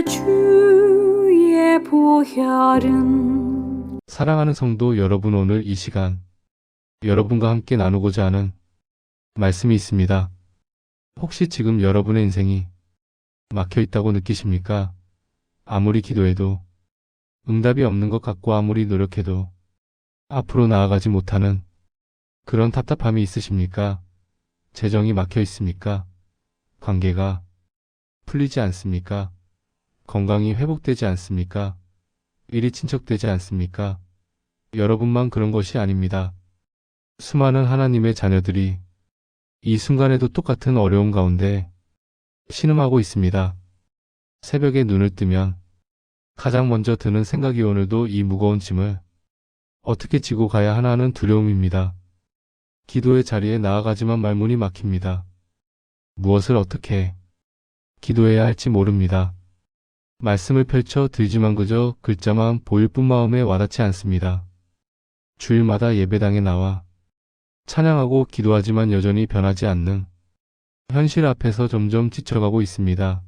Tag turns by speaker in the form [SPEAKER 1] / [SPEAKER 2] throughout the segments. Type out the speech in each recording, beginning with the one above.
[SPEAKER 1] 주의 보혈은.
[SPEAKER 2] 사랑하는 성도 여러분, 오늘 이 시간 여러분과 함께 나누고자 하는 말씀이 있습니다. 혹시 지금 여러분의 인생이 막혀 있다고 느끼십니까? 아무리 기도해도 응답이 없는 것 같고 아무리 노력해도 앞으로 나아가지 못하는 그런 답답함이 있으십니까? 재정이 막혀 있습니까? 관계가 풀리지 않습니까? 건강이 회복되지 않습니까? 일이 친척되지 않습니까? 여러분만 그런 것이 아닙니다. 수많은 하나님의 자녀들이 이 순간에도 똑같은 어려움 가운데 신음하고 있습니다. 새벽에 눈을 뜨면 가장 먼저 드는 생각이 오늘도 이 무거운 짐을 어떻게 지고 가야 하나 하는 두려움입니다. 기도의 자리에 나아가지만 말문이 막힙니다. 무엇을 어떻게 기도해야 할지 모릅니다. 말씀을 펼쳐 들지만 그저 글자만 보일 뿐 마음에 와닿지 않습니다. 주일마다 예배당에 나와 찬양하고 기도하지만 여전히 변하지 않는 현실 앞에서 점점 지쳐가고 있습니다.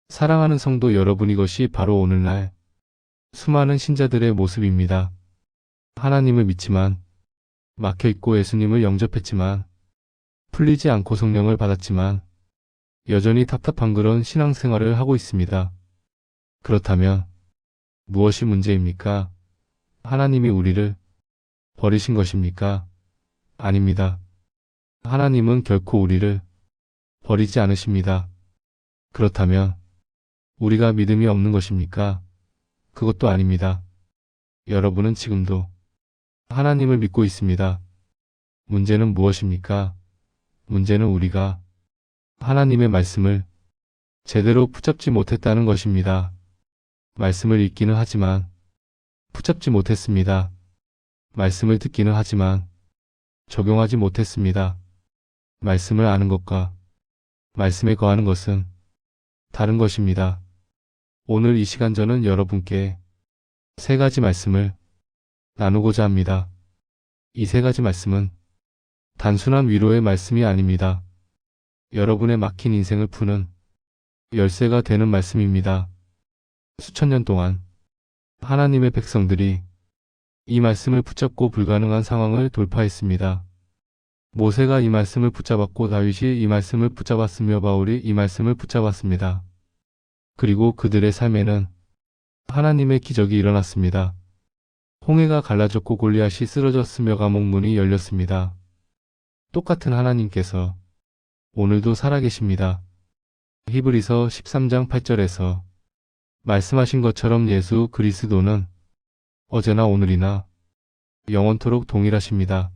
[SPEAKER 2] 사랑하는 성도 여러분, 이것이 바로 오늘날 수많은 신자들의 모습입니다. 하나님을 믿지만 막혀있고 예수님을 영접했지만 풀리지 않고 성령을 받았지만 여전히 답답한 그런 신앙생활을 하고 있습니다. 그렇다면 무엇이 문제입니까? 하나님이 우리를 버리신 것입니까? 아닙니다. 하나님은 결코 우리를 버리지 않으십니다. 그렇다면 우리가 믿음이 없는 것입니까? 그것도 아닙니다. 여러분은 지금도 하나님을 믿고 있습니다. 문제는 무엇입니까? 문제는 우리가 하나님의 말씀을 제대로 붙잡지 못했다는 것입니다. 말씀을 읽기는 하지만 붙잡지 못했습니다. 말씀을 듣기는 하지만 적용하지 못했습니다. 말씀을 아는 것과 말씀에 거하는 것은 다른 것입니다. 오늘 이 시간 저는 여러분께 세 가지 말씀을 나누고자 합니다. 이 세 가지 말씀은 단순한 위로의 말씀이 아닙니다. 여러분의 막힌 인생을 푸는 열쇠가 되는 말씀입니다. 수천 년 동안 하나님의 백성들이 이 말씀을 붙잡고 불가능한 상황을 돌파했습니다. 모세가 이 말씀을 붙잡았고 다윗이 이 말씀을 붙잡았으며 바울이 이 말씀을 붙잡았습니다. 그리고 그들의 삶에는 하나님의 기적이 일어났습니다. 홍해가 갈라졌고 골리앗이 쓰러졌으며 감옥 문이 열렸습니다. 똑같은 하나님께서 오늘도 살아계십니다. 히브리서 13장 8절에서 말씀하신 것처럼 예수 그리스도는 어제나 오늘이나 영원토록 동일하십니다.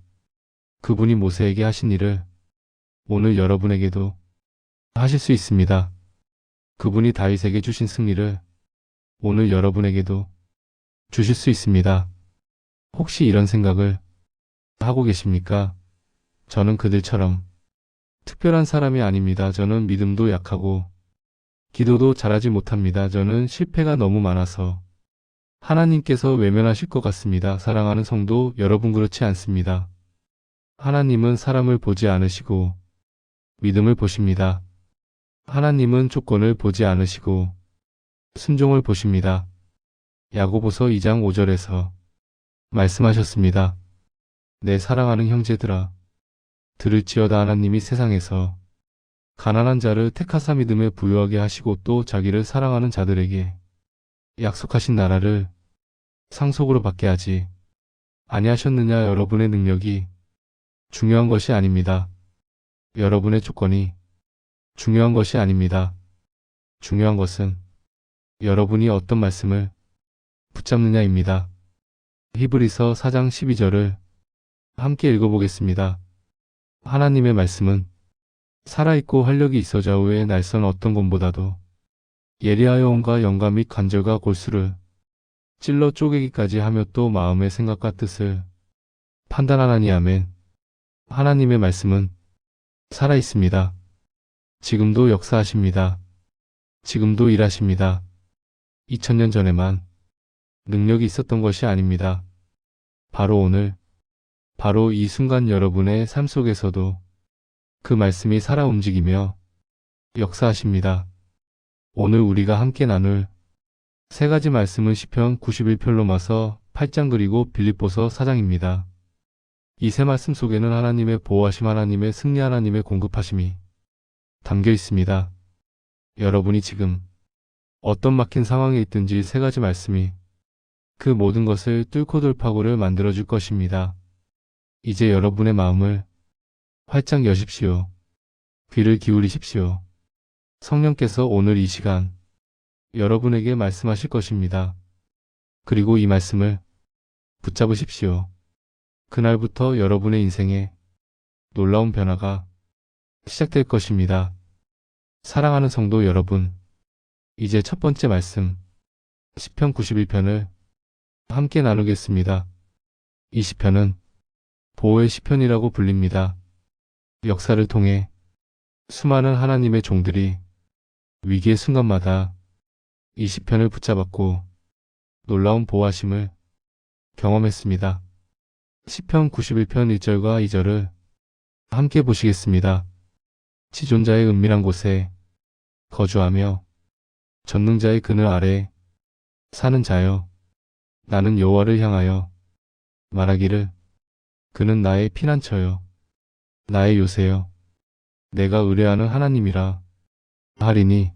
[SPEAKER 2] 그분이 모세에게 하신 일을 오늘 여러분에게도 하실 수 있습니다. 그분이 다윗에게 주신 승리를 오늘 여러분에게도 주실 수 있습니다. 혹시 이런 생각을 하고 계십니까? 저는 그들처럼 특별한 사람이 아닙니다. 저는 믿음도 약하고 기도도 잘하지 못합니다. 저는 실패가 너무 많아서 하나님께서 외면하실 것 같습니다. 사랑하는 성도 여러분, 그렇지 않습니다. 하나님은 사람을 보지 않으시고 믿음을 보십니다. 하나님은 조건을 보지 않으시고 순종을 보십니다. 야고보서 2장 5절에서 말씀하셨습니다. 내 사랑하는 형제들아, 들을지어다. 하나님이 세상에서 가난한 자를 택하사 믿음에 부유하게 하시고 또 자기를 사랑하는 자들에게 약속하신 나라를 상속으로 받게 하지 아니하셨느냐. 여러분의 능력이 중요한 것이 아닙니다. 여러분의 조건이 중요한 것이 아닙니다. 중요한 것은 여러분이 어떤 말씀을 붙잡느냐입니다. 히브리서 4장 12절을 함께 읽어보겠습니다. 하나님의 말씀은 살아있고 활력이 있어 좌우의 날선 어떤 검보다도 예리하여 온과 영감 및 관절과 골수를 찔러 쪼개기까지 하며 또 마음의 생각과 뜻을 판단하나니. 아멘. 하나님의 말씀은 살아있습니다. 지금도 역사하십니다. 지금도 일하십니다. 2000년 전에만 능력이 있었던 것이 아닙니다. 바로 오늘, 바로 이 순간 여러분의 삶 속에서도 그 말씀이 살아 움직이며 역사하십니다. 오늘 우리가 함께 나눌 세 가지 말씀은 시편 91편 로마서 8장 그리고 빌립보서 4장입니다. 이 세 말씀 속에는 하나님의 보호하심, 하나님의 승리, 하나님의 공급하심이 담겨 있습니다. 여러분이 지금 어떤 막힌 상황에 있든지 세 가지 말씀이 그 모든 것을 뚫고 돌파구를 만들어줄 것입니다. 이제 여러분의 마음을 활짝 여십시오. 귀를 기울이십시오. 성령께서 오늘 이 시간 여러분에게 말씀하실 것입니다. 그리고 이 말씀을 붙잡으십시오. 그날부터 여러분의 인생에 놀라운 변화가 시작될 것입니다. 사랑하는 성도 여러분, 이제 첫 번째 말씀, 시편 91편을 함께 나누겠습니다. 이 시편은 보호의 시편이라고 불립니다. 역사를 통해 수많은 하나님의 종들이 위기의 순간마다 이 시편을 붙잡았고 놀라운 보호하심을 경험했습니다. 시편 91편 1절과 2절을 함께 보시겠습니다. 지존자의 은밀한 곳에 거주하며 전능자의 그늘 아래 사는 자여, 나는 여호와를 향하여 말하기를 그는 나의 피난처요 나의 요새요 내가 의뢰하는 하나님이라 하리니.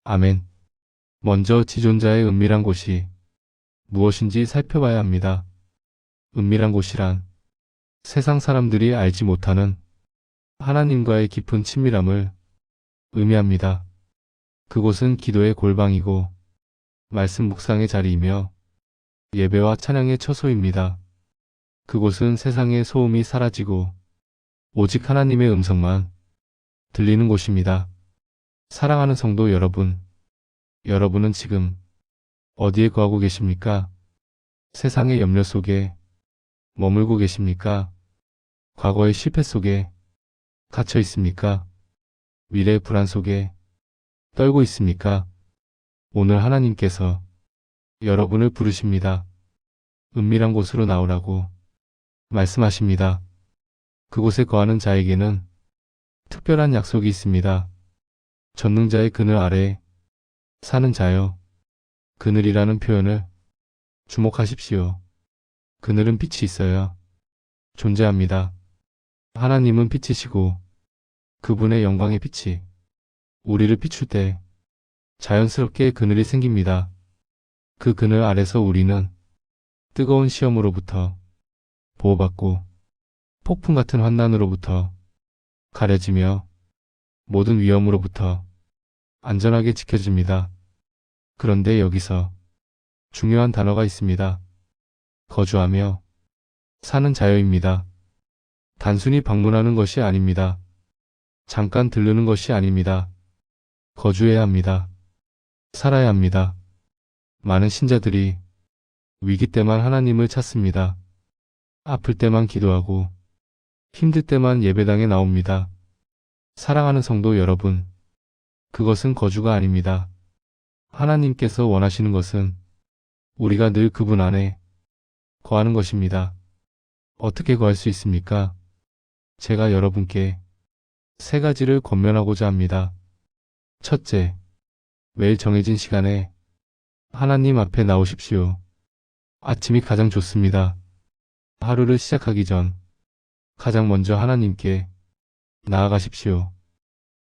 [SPEAKER 2] 아멘. 먼저 지존자의 은밀한 곳이 무엇인지 살펴봐야 합니다. 은밀한 곳이란 세상 사람들이 알지 못하는 하나님과의 깊은 친밀함을 의미합니다. 그곳은 기도의 골방이고 말씀 묵상의 자리이며 예배와 찬양의 처소입니다. 그곳은 세상의 소음이 사라지고 오직 하나님의 음성만 들리는 곳입니다. 사랑하는 성도 여러분, 여러분은 지금 어디에 거하고 계십니까? 세상의 염려 속에 머물고 계십니까? 과거의 실패 속에 갇혀 있습니까? 미래의 불안 속에 떨고 있습니까? 오늘 하나님께서 여러분을 부르십니다. 은밀한 곳으로 나오라고 말씀하십니다. 그곳에 거하는 자에게는 특별한 약속이 있습니다. 전능자의 그늘 아래 사는 자여, 그늘이라는 표현을 주목하십시오. 그늘은 빛이 있어야 존재합니다. 하나님은 빛이시고 그분의 영광의 빛이 우리를 비출 때 자연스럽게 그늘이 생깁니다. 그 그늘 아래서 우리는 뜨거운 시험으로부터 보호받고 폭풍 같은 환난으로부터 가려지며 모든 위험으로부터 안전하게 지켜집니다. 그런데 여기서 중요한 단어가 있습니다. 거주하며 사는 자여입니다. 단순히 방문하는 것이 아닙니다. 잠깐 들르는 것이 아닙니다. 거주해야 합니다. 살아야 합니다. 많은 신자들이 위기 때만 하나님을 찾습니다. 아플 때만 기도하고 힘들 때만 예배당에 나옵니다. 사랑하는 성도 여러분, 그것은 거주가 아닙니다. 하나님께서 원하시는 것은 우리가 늘 그분 안에 거하는 것입니다. 어떻게 거할 수 있습니까? 제가 여러분께 세 가지를 권면하고자 합니다. 첫째, 매일 정해진 시간에 하나님 앞에 나오십시오. 아침이 가장 좋습니다. 하루를 시작하기 전 가장 먼저 하나님께 나아가십시오.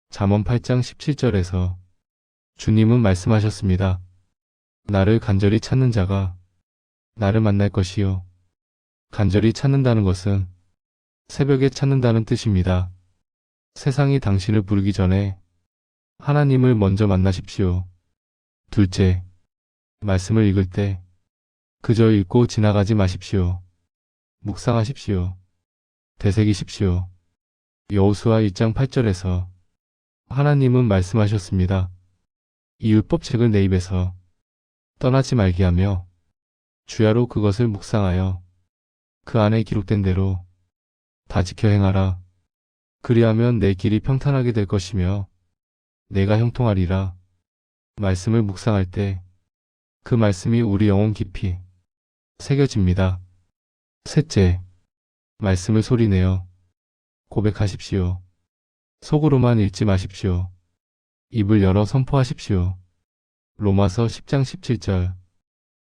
[SPEAKER 2] 잠언 8장 17절에서 주님은 말씀하셨습니다. 나를 간절히 찾는 자가 나를 만날 것이요. 간절히 찾는다는 것은 새벽에 찾는다는 뜻입니다. 세상이 당신을 부르기 전에 하나님을 먼저 만나십시오. 둘째, 말씀을 읽을 때 그저 읽고 지나가지 마십시오. 묵상하십시오. 되새기십시오. 여호수아 1장 8절에서 하나님은 말씀하셨습니다. 이 율법책을 내 입에서 떠나지 말게 하며 주야로 그것을 묵상하여 그 안에 기록된 대로 다 지켜 행하라. 그리하면 내 길이 평탄하게 될 것이며 내가 형통하리라. 말씀을 묵상할 때 그 말씀이 우리 영혼 깊이 새겨집니다. 셋째, 말씀을 소리내어 고백하십시오. 속으로만 읽지 마십시오. 입을 열어 선포하십시오. 로마서 10장 17절.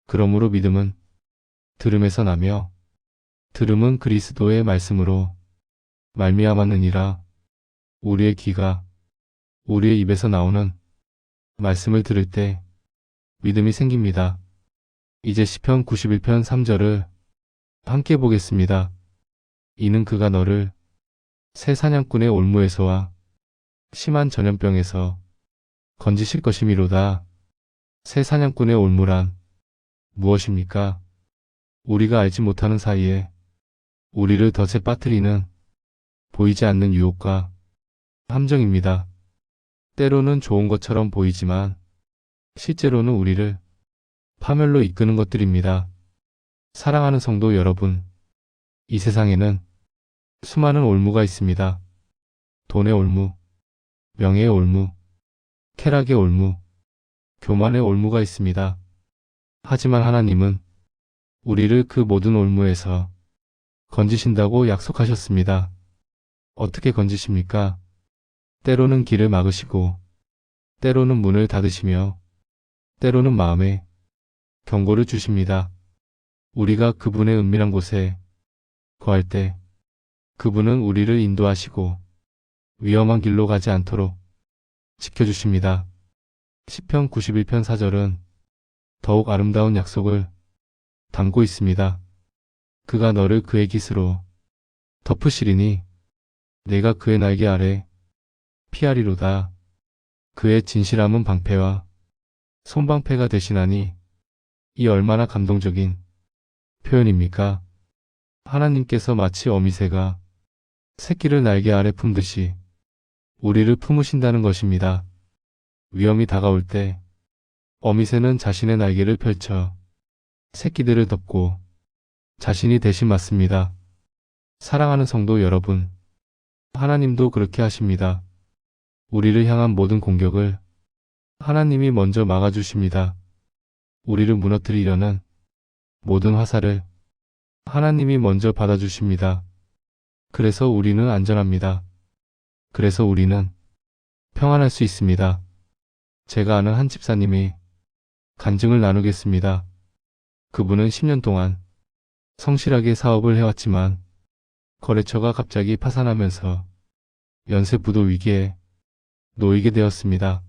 [SPEAKER 2] 그러므로 믿음은 들음에서 나며 들음은 그리스도의 말씀으로 말미암았느니라. 우리의 귀가 우리의 입에서 나오는 말씀을 들을 때 믿음이 생깁니다. 이제 시편 91편 3절을 함께 보겠습니다. 이는 그가 너를 새 사냥꾼의 올무에서와 심한 전염병에서 건지실 것이미로다. 새 사냥꾼의 올무란 무엇입니까? 우리가 알지 못하는 사이에 우리를 덫에 빠뜨리는 보이지 않는 유혹과 함정입니다. 때로는 좋은 것처럼 보이지만 실제로는 우리를 파멸로 이끄는 것들입니다. 사랑하는 성도 여러분, 이 세상에는 수많은 올무가 있습니다. 돈의 올무, 명예의 올무, 쾌락의 올무, 교만의 올무가 있습니다. 하지만 하나님은 우리를 그 모든 올무에서 건지신다고 약속하셨습니다. 어떻게 건지십니까? 때로는 길을 막으시고, 때로는 문을 닫으시며, 때로는 마음에 경고를 주십니다. 우리가 그분의 은밀한 곳에 거할 때 그분은 우리를 인도하시고 위험한 길로 가지 않도록 지켜주십니다. 시편 91편 4절은 더욱 아름다운 약속을 담고 있습니다. 그가 너를 그의 깃으로 덮으시리니 내가 그의 날개 아래 피하리로다. 그의 진실함은 방패와 손방패가 되시나니 이 얼마나 감동적인 표현입니까? 하나님께서 마치 어미새가 새끼를 날개 아래 품듯이 우리를 품으신다는 것입니다. 위험이 다가올 때 어미새는 자신의 날개를 펼쳐 새끼들을 덮고 자신이 대신 맞습니다. 사랑하는 성도 여러분, 하나님도 그렇게 하십니다. 우리를 향한 모든 공격을 하나님이 먼저 막아주십니다. 우리를 무너뜨리려는 모든 화살을 하나님이 먼저 받아주십니다. 그래서 우리는 안전합니다. 그래서 우리는 평안할 수 있습니다. 제가 아는 한 집사님이 간증을 나누겠습니다. 그분은 10년 동안 성실하게 사업을 해왔지만 거래처가 갑자기 파산하면서 연쇄 부도 위기에 놓이게 되었습니다.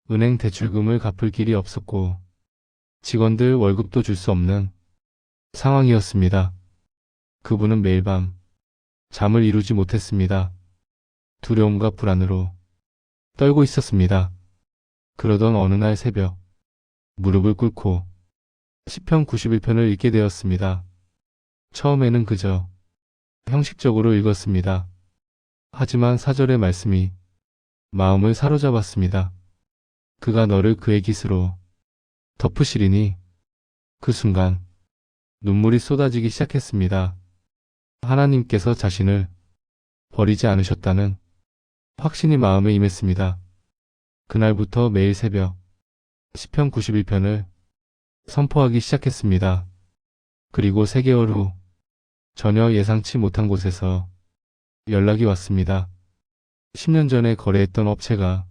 [SPEAKER 2] 은행 대출금을 갚을 길이 없었고 직원들 월급도 줄 수 없는 상황이었습니다. 그분은 매일 밤 잠을 이루지 못했습니다. 두려움과 불안으로 떨고 있었습니다. 그러던 어느 날 새벽 무릎을 꿇고 시편 91편을 읽게 되었습니다. 처음에는 그저 형식적으로 읽었습니다. 하지만 4절의 말씀이 마음을 사로잡았습니다. 그가 너를 그의 깃으로 덮으시리니 그 순간 눈물이 쏟아지기 시작했습니다. 하나님께서 자신을 버리지 않으셨다는 확신이 마음에 임했습니다. 그날부터 매일 새벽 시편 91편을 선포하기 시작했습니다. 그리고 3개월 후 전혀 예상치 못한 곳에서 연락이 왔습니다. 10년 전에 거래했던 업체가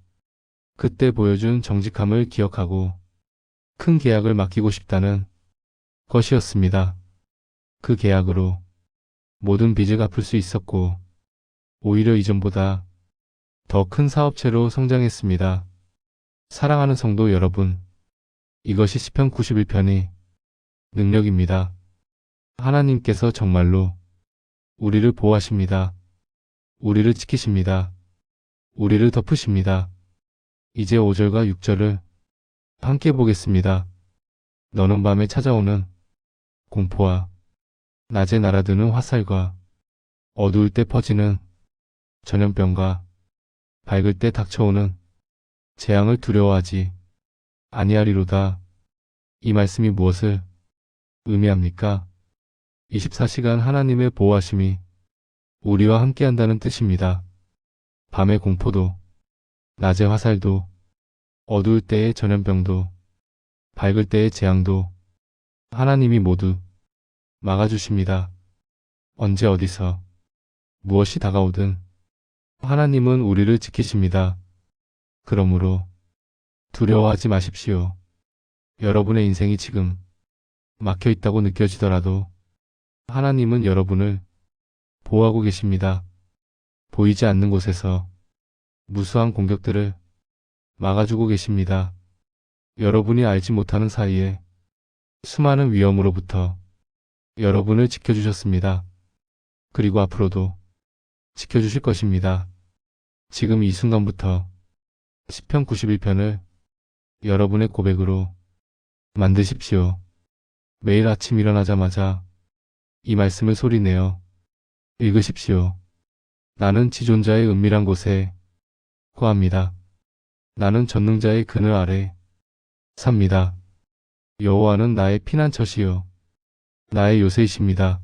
[SPEAKER 2] 그때 보여준 정직함을 기억하고 큰 계약을 맡기고 싶다는 것이었습니다. 그 계약으로 모든 빚을 갚을 수 있었고 오히려 이전보다 더 큰 사업체로 성장했습니다. 사랑하는 성도 여러분, 이것이 시편 91편의 능력입니다. 하나님께서 정말로 우리를 보호하십니다. 우리를 지키십니다. 우리를 덮으십니다. 이제 5절과 6절을 함께 보겠습니다. 너는 밤에 찾아오는 공포와 낮에 날아드는 화살과 어두울 때 퍼지는 전염병과 밝을 때 닥쳐오는 재앙을 두려워하지 아니하리로다. 이 말씀이 무엇을 의미합니까? 24시간 하나님의 보호하심이 우리와 함께한다는 뜻입니다. 밤의 공포도, 낮의 화살도, 어두울 때의 전염병도, 밝을 때의 재앙도 하나님이 모두 막아주십니다. 언제 어디서 무엇이 다가오든 하나님은 우리를 지키십니다. 그러므로 두려워하지 마십시오. 여러분의 인생이 지금 막혀 있다고 느껴지더라도 하나님은 여러분을 보호하고 계십니다. 보이지 않는 곳에서 무수한 공격들을 막아주고 계십니다. 여러분이 알지 못하는 사이에 수많은 위험으로부터 여러분을 지켜주셨습니다. 그리고 앞으로도 지켜주실 것입니다. 지금 이 순간부터 시편 91편을 여러분의 고백으로 만드십시오. 매일 아침 일어나자마자 이 말씀을 소리내어 읽으십시오. 나는 지존자의 은밀한 곳에 거합니다. 나는 전능자의 그늘 아래 삽니다. 여호와는 나의 피난처시요 나의 요새이십니다.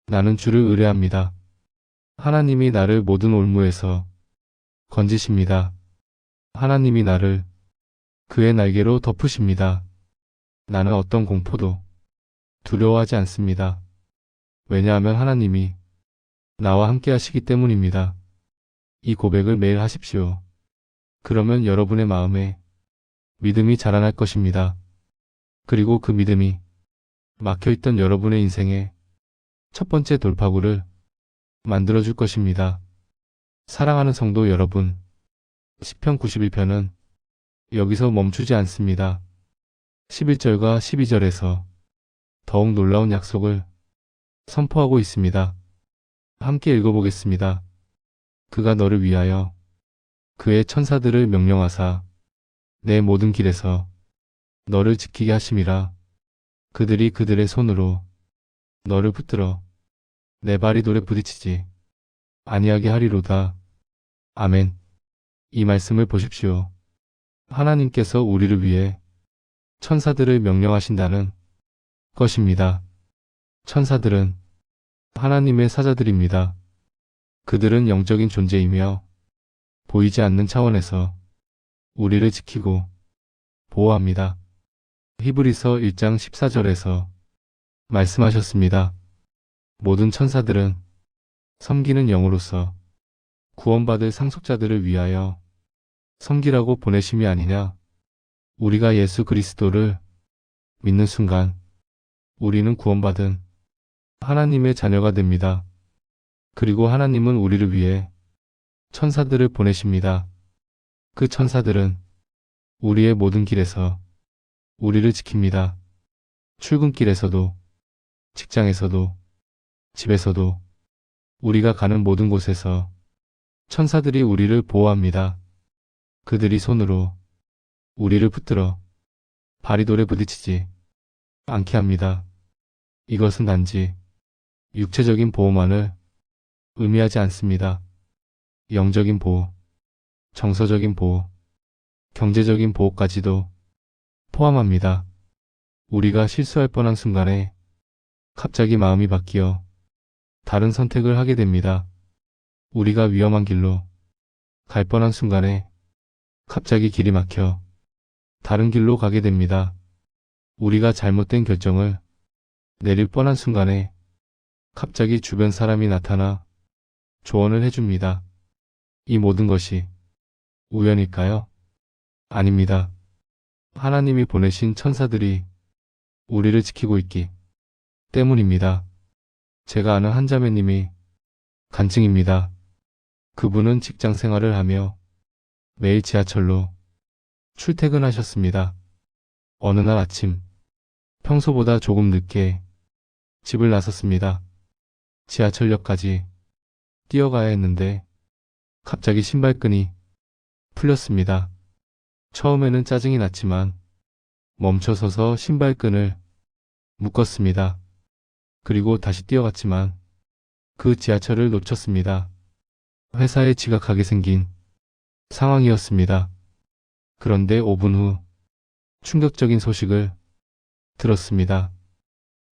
[SPEAKER 2] 나는 주를 의뢰합니다. 하나님이 나를 모든 올무에서 건지십니다. 하나님이 나를 그의 날개로 덮으십니다. 나는 어떤 공포도 두려워하지 않습니다. 왜냐하면 하나님이 나와 함께 하시기 때문입니다. 이 고백을 매일 하십시오. 그러면 여러분의 마음에 믿음이 자라날 것입니다. 그리고 그 믿음이 막혀있던 여러분의 인생의 첫 번째 돌파구를 만들어줄 것입니다. 사랑하는 성도 여러분, 시편 91편은 여기서 멈추지 않습니다. 11절과 12절에서 더욱 놀라운 약속을 선포하고 있습니다. 함께 읽어보겠습니다. 그가 너를 위하여 그의 천사들을 명령하사 내 모든 길에서 너를 지키게 하심이라. 그들이 그들의 손으로 너를 붙들어 내 발이 돌에 부딪히지 아니하게 하리로다. 아멘. 이 말씀을 보십시오. 하나님께서 우리를 위해 천사들을 명령하신다는 것입니다. 천사들은 하나님의 사자들입니다. 그들은 영적인 존재이며 보이지 않는 차원에서 우리를 지키고 보호합니다. 히브리서 1장 14절에서 말씀하셨습니다. 모든 천사들은 섬기는 영으로서 구원받을 상속자들을 위하여 섬기라고 보내심이 아니냐. 우리가 예수 그리스도를 믿는 순간 우리는 구원받은 하나님의 자녀가 됩니다. 그리고 하나님은 우리를 위해 천사들을 보내십니다. 그 천사들은 우리의 모든 길에서 우리를 지킵니다. 출근길에서도, 직장에서도, 집에서도, 우리가 가는 모든 곳에서 천사들이 우리를 보호합니다. 그들이 손으로 우리를 붙들어 발이 돌에 부딪히지 않게 합니다. 이것은 단지 육체적인 보호만을 의미하지 않습니다. 영적인 보호, 정서적인 보호, 경제적인 보호까지도 포함합니다. 우리가 실수할 뻔한 순간에 갑자기 마음이 바뀌어 다른 선택을 하게 됩니다. 우리가 위험한 길로 갈 뻔한 순간에 갑자기 길이 막혀 다른 길로 가게 됩니다. 우리가 잘못된 결정을 내릴 뻔한 순간에 갑자기 주변 사람이 나타나 조언을 해줍니다. 이 모든 것이 우연일까요? 아닙니다. 하나님이 보내신 천사들이 우리를 지키고 있기 때문입니다. 제가 아는 한 자매님이 간증입니다. 그분은 직장 생활을 하며 매일 지하철로 출퇴근하셨습니다. 어느 날 아침, 평소보다 조금 늦게 집을 나섰습니다. 지하철역까지 뛰어가야 했는데 갑자기 신발끈이 풀렸습니다. 처음에는 짜증이 났지만 멈춰서서 신발끈을 묶었습니다. 그리고 다시 뛰어갔지만 그 지하철을 놓쳤습니다. 회사에 지각하게 생긴 상황이었습니다. 그런데 5분 후 충격적인 소식을 들었습니다.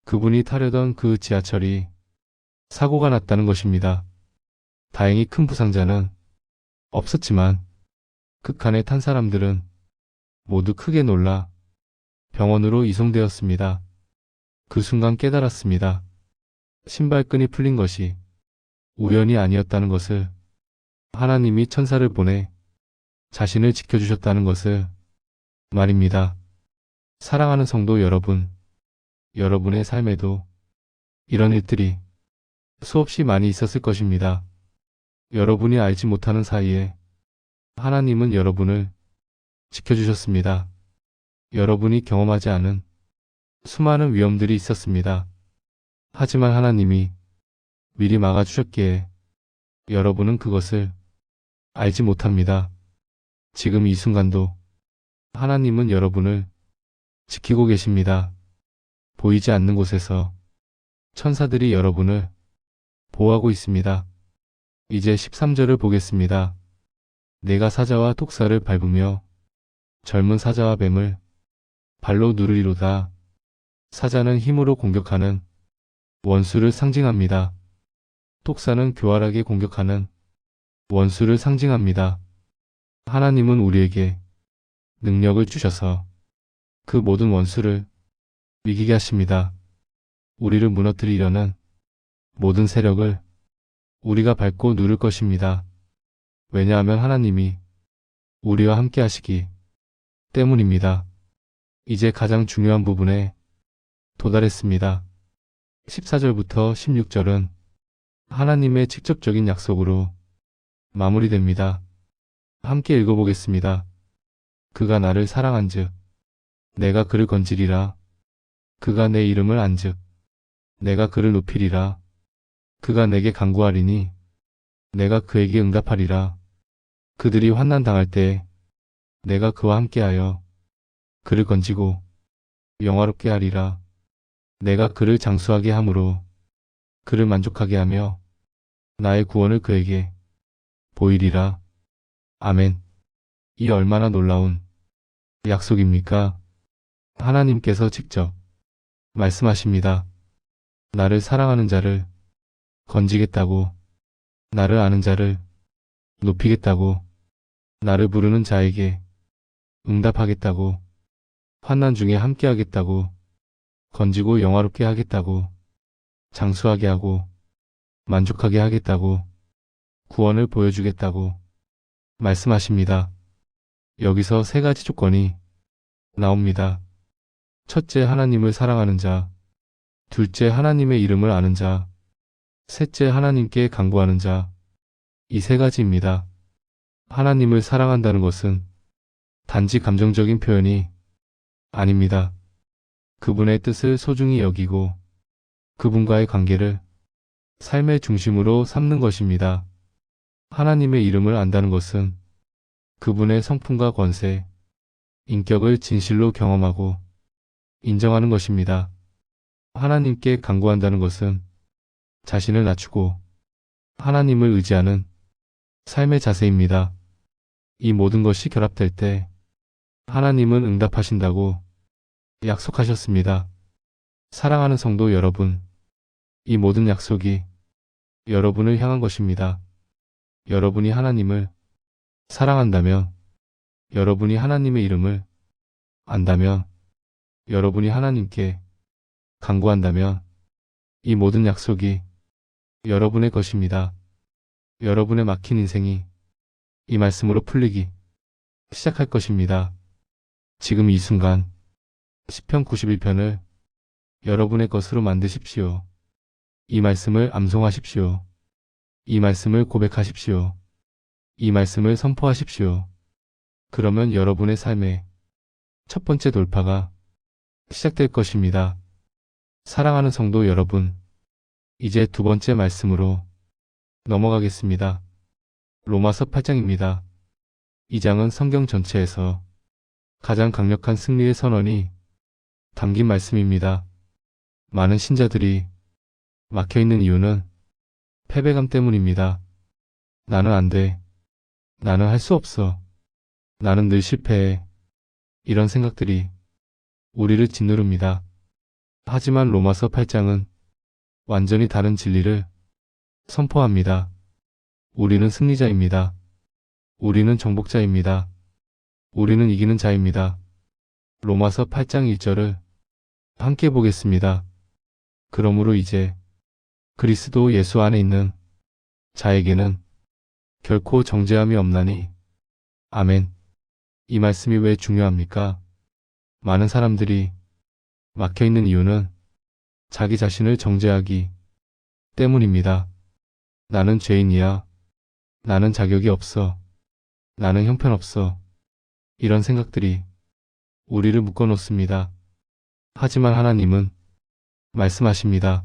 [SPEAKER 2] 그분이 타려던 그 지하철이 사고가 났다는 것입니다. 다행히 큰 부상자는 없었지만 극한에 탄 사람들은 모두 크게 놀라 병원으로 이송되었습니다. 그 순간 깨달았습니다. 신발끈이 풀린 것이 우연이 아니었다는 것을. 하나님이 천사를 보내 자신을 지켜주셨다는 것을 말입니다. 사랑하는 성도 여러분, 여러분의 삶에도 이런 일들이 수없이 많이 있었을 것입니다. 여러분이 알지 못하는 사이에 하나님은 여러분을 지켜주셨습니다. 여러분이 경험하지 않은 수많은 위험들이 있었습니다. 하지만 하나님이 미리 막아주셨기에 여러분은 그것을 알지 못합니다. 지금 이 순간도 하나님은 여러분을 지키고 계십니다. 보이지 않는 곳에서 천사들이 여러분을 보호하고 있습니다. 이제 13절을 보겠습니다. 내가 사자와 독사를 밟으며 젊은 사자와 뱀을 발로 누르리로다. 사자는 힘으로 공격하는 원수를 상징합니다. 독사는 교활하게 공격하는 원수를 상징합니다. 하나님은 우리에게 능력을 주셔서 그 모든 원수를 이기게 하십니다. 우리를 무너뜨리려는 모든 세력을 우리가 밟고 누를 것입니다. 왜냐하면 하나님이 우리와 함께 하시기 때문입니다. 이제 가장 중요한 부분에 도달했습니다. 14절부터 16절은 하나님의 직접적인 약속으로 마무리됩니다. 함께 읽어보겠습니다. 그가 나를 사랑한즉 내가 그를 건지리라. 그가 내 이름을 안즉 내가 그를 높이리라. 그가 내게 간구하리니 내가 그에게 응답하리라. 그들이 환난 당할 때에 내가 그와 함께하여 그를 건지고 영화롭게 하리라. 내가 그를 장수하게 함으로 그를 만족하게 하며 나의 구원을 그에게 보이리라. 아멘. 이 얼마나 놀라운 약속입니까? 하나님께서 직접 말씀하십니다. 나를 사랑하는 자를 건지겠다고, 나를 아는 자를 높이겠다고, 나를 부르는 자에게 응답하겠다고, 환난 중에 함께하겠다고, 건지고 영화롭게 하겠다고, 장수하게 하고 만족하게 하겠다고, 구원을 보여주겠다고 말씀하십니다. 여기서 세 가지 조건이 나옵니다. 첫째, 하나님을 사랑하는 자. 둘째, 하나님의 이름을 아는 자. 셋째, 하나님께 간구하는 자. 이 세 가지입니다. 하나님을 사랑한다는 것은 단지 감정적인 표현이 아닙니다. 그분의 뜻을 소중히 여기고 그분과의 관계를 삶의 중심으로 삼는 것입니다. 하나님의 이름을 안다는 것은 그분의 성품과 권세, 인격을 진실로 경험하고 인정하는 것입니다. 하나님께 간구한다는 것은 자신을 낮추고 하나님을 의지하는 삶의 자세입니다. 이 모든 것이 결합될 때 하나님은 응답하신다고 약속하셨습니다. 사랑하는 성도 여러분, 이 모든 약속이 여러분을 향한 것입니다. 여러분이 하나님을 사랑한다면, 여러분이 하나님의 이름을 안다면, 여러분이 하나님께 간구한다면 이 모든 약속이 여러분의 것입니다. 여러분의 막힌 인생이 이 말씀으로 풀리기 시작할 것입니다. 지금 이 순간 시편 91편을 여러분의 것으로 만드십시오. 이 말씀을 암송하십시오. 이 말씀을 고백하십시오. 이 말씀을 선포하십시오. 그러면 여러분의 삶의 첫 번째 돌파가 시작될 것입니다. 사랑하는 성도 여러분, 이제 두 번째 말씀으로 넘어가겠습니다. 로마서 8장입니다. 이 장은 성경 전체에서 가장 강력한 승리의 선언이 담긴 말씀입니다. 많은 신자들이 막혀있는 이유는 패배감 때문입니다. 나는 안 돼. 나는 할 수 없어. 나는 늘 실패해. 이런 생각들이 우리를 짓누릅니다. 하지만 로마서 8장은 완전히 다른 진리를 선포합니다. 우리는 승리자입니다. 우리는 정복자입니다. 우리는 이기는 자입니다. 로마서 8장 1절을 함께 보겠습니다. 그러므로 이제 그리스도 예수 안에 있는 자에게는 결코 정죄함이 없나니 아멘. 이 말씀이 왜 중요합니까? 많은 사람들이 막혀있는 이유는 자기 자신을 정죄하기 때문입니다. 나는 죄인이야. 나는 자격이 없어. 나는 형편없어. 이런 생각들이 우리를 묶어놓습니다. 하지만 하나님은 말씀하십니다.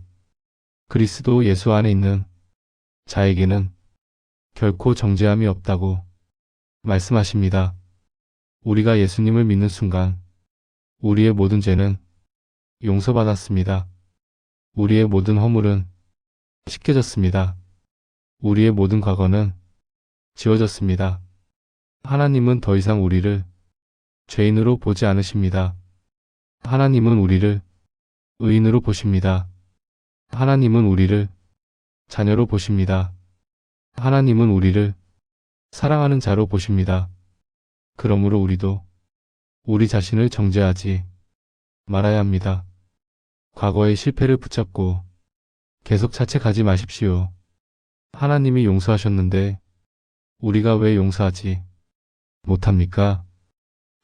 [SPEAKER 2] 그리스도 예수 안에 있는 자에게는 결코 정죄함이 없다고 말씀하십니다. 우리가 예수님을 믿는 순간 우리의 모든 죄는 용서받았습니다. 우리의 모든 허물은 씻겨졌습니다. 우리의 모든 과거는 지워졌습니다. 하나님은 더 이상 우리를 죄인으로 보지 않으십니다. 하나님은 우리를 의인으로 보십니다. 하나님은 우리를 자녀로 보십니다. 하나님은 우리를 사랑하는 자로 보십니다. 그러므로 우리도 우리 자신을 정죄하지 말아야 합니다. 과거의 실패를 붙잡고 계속 자책하지 마십시오. 하나님이 용서하셨는데 우리가 왜 용서하지 못합니까?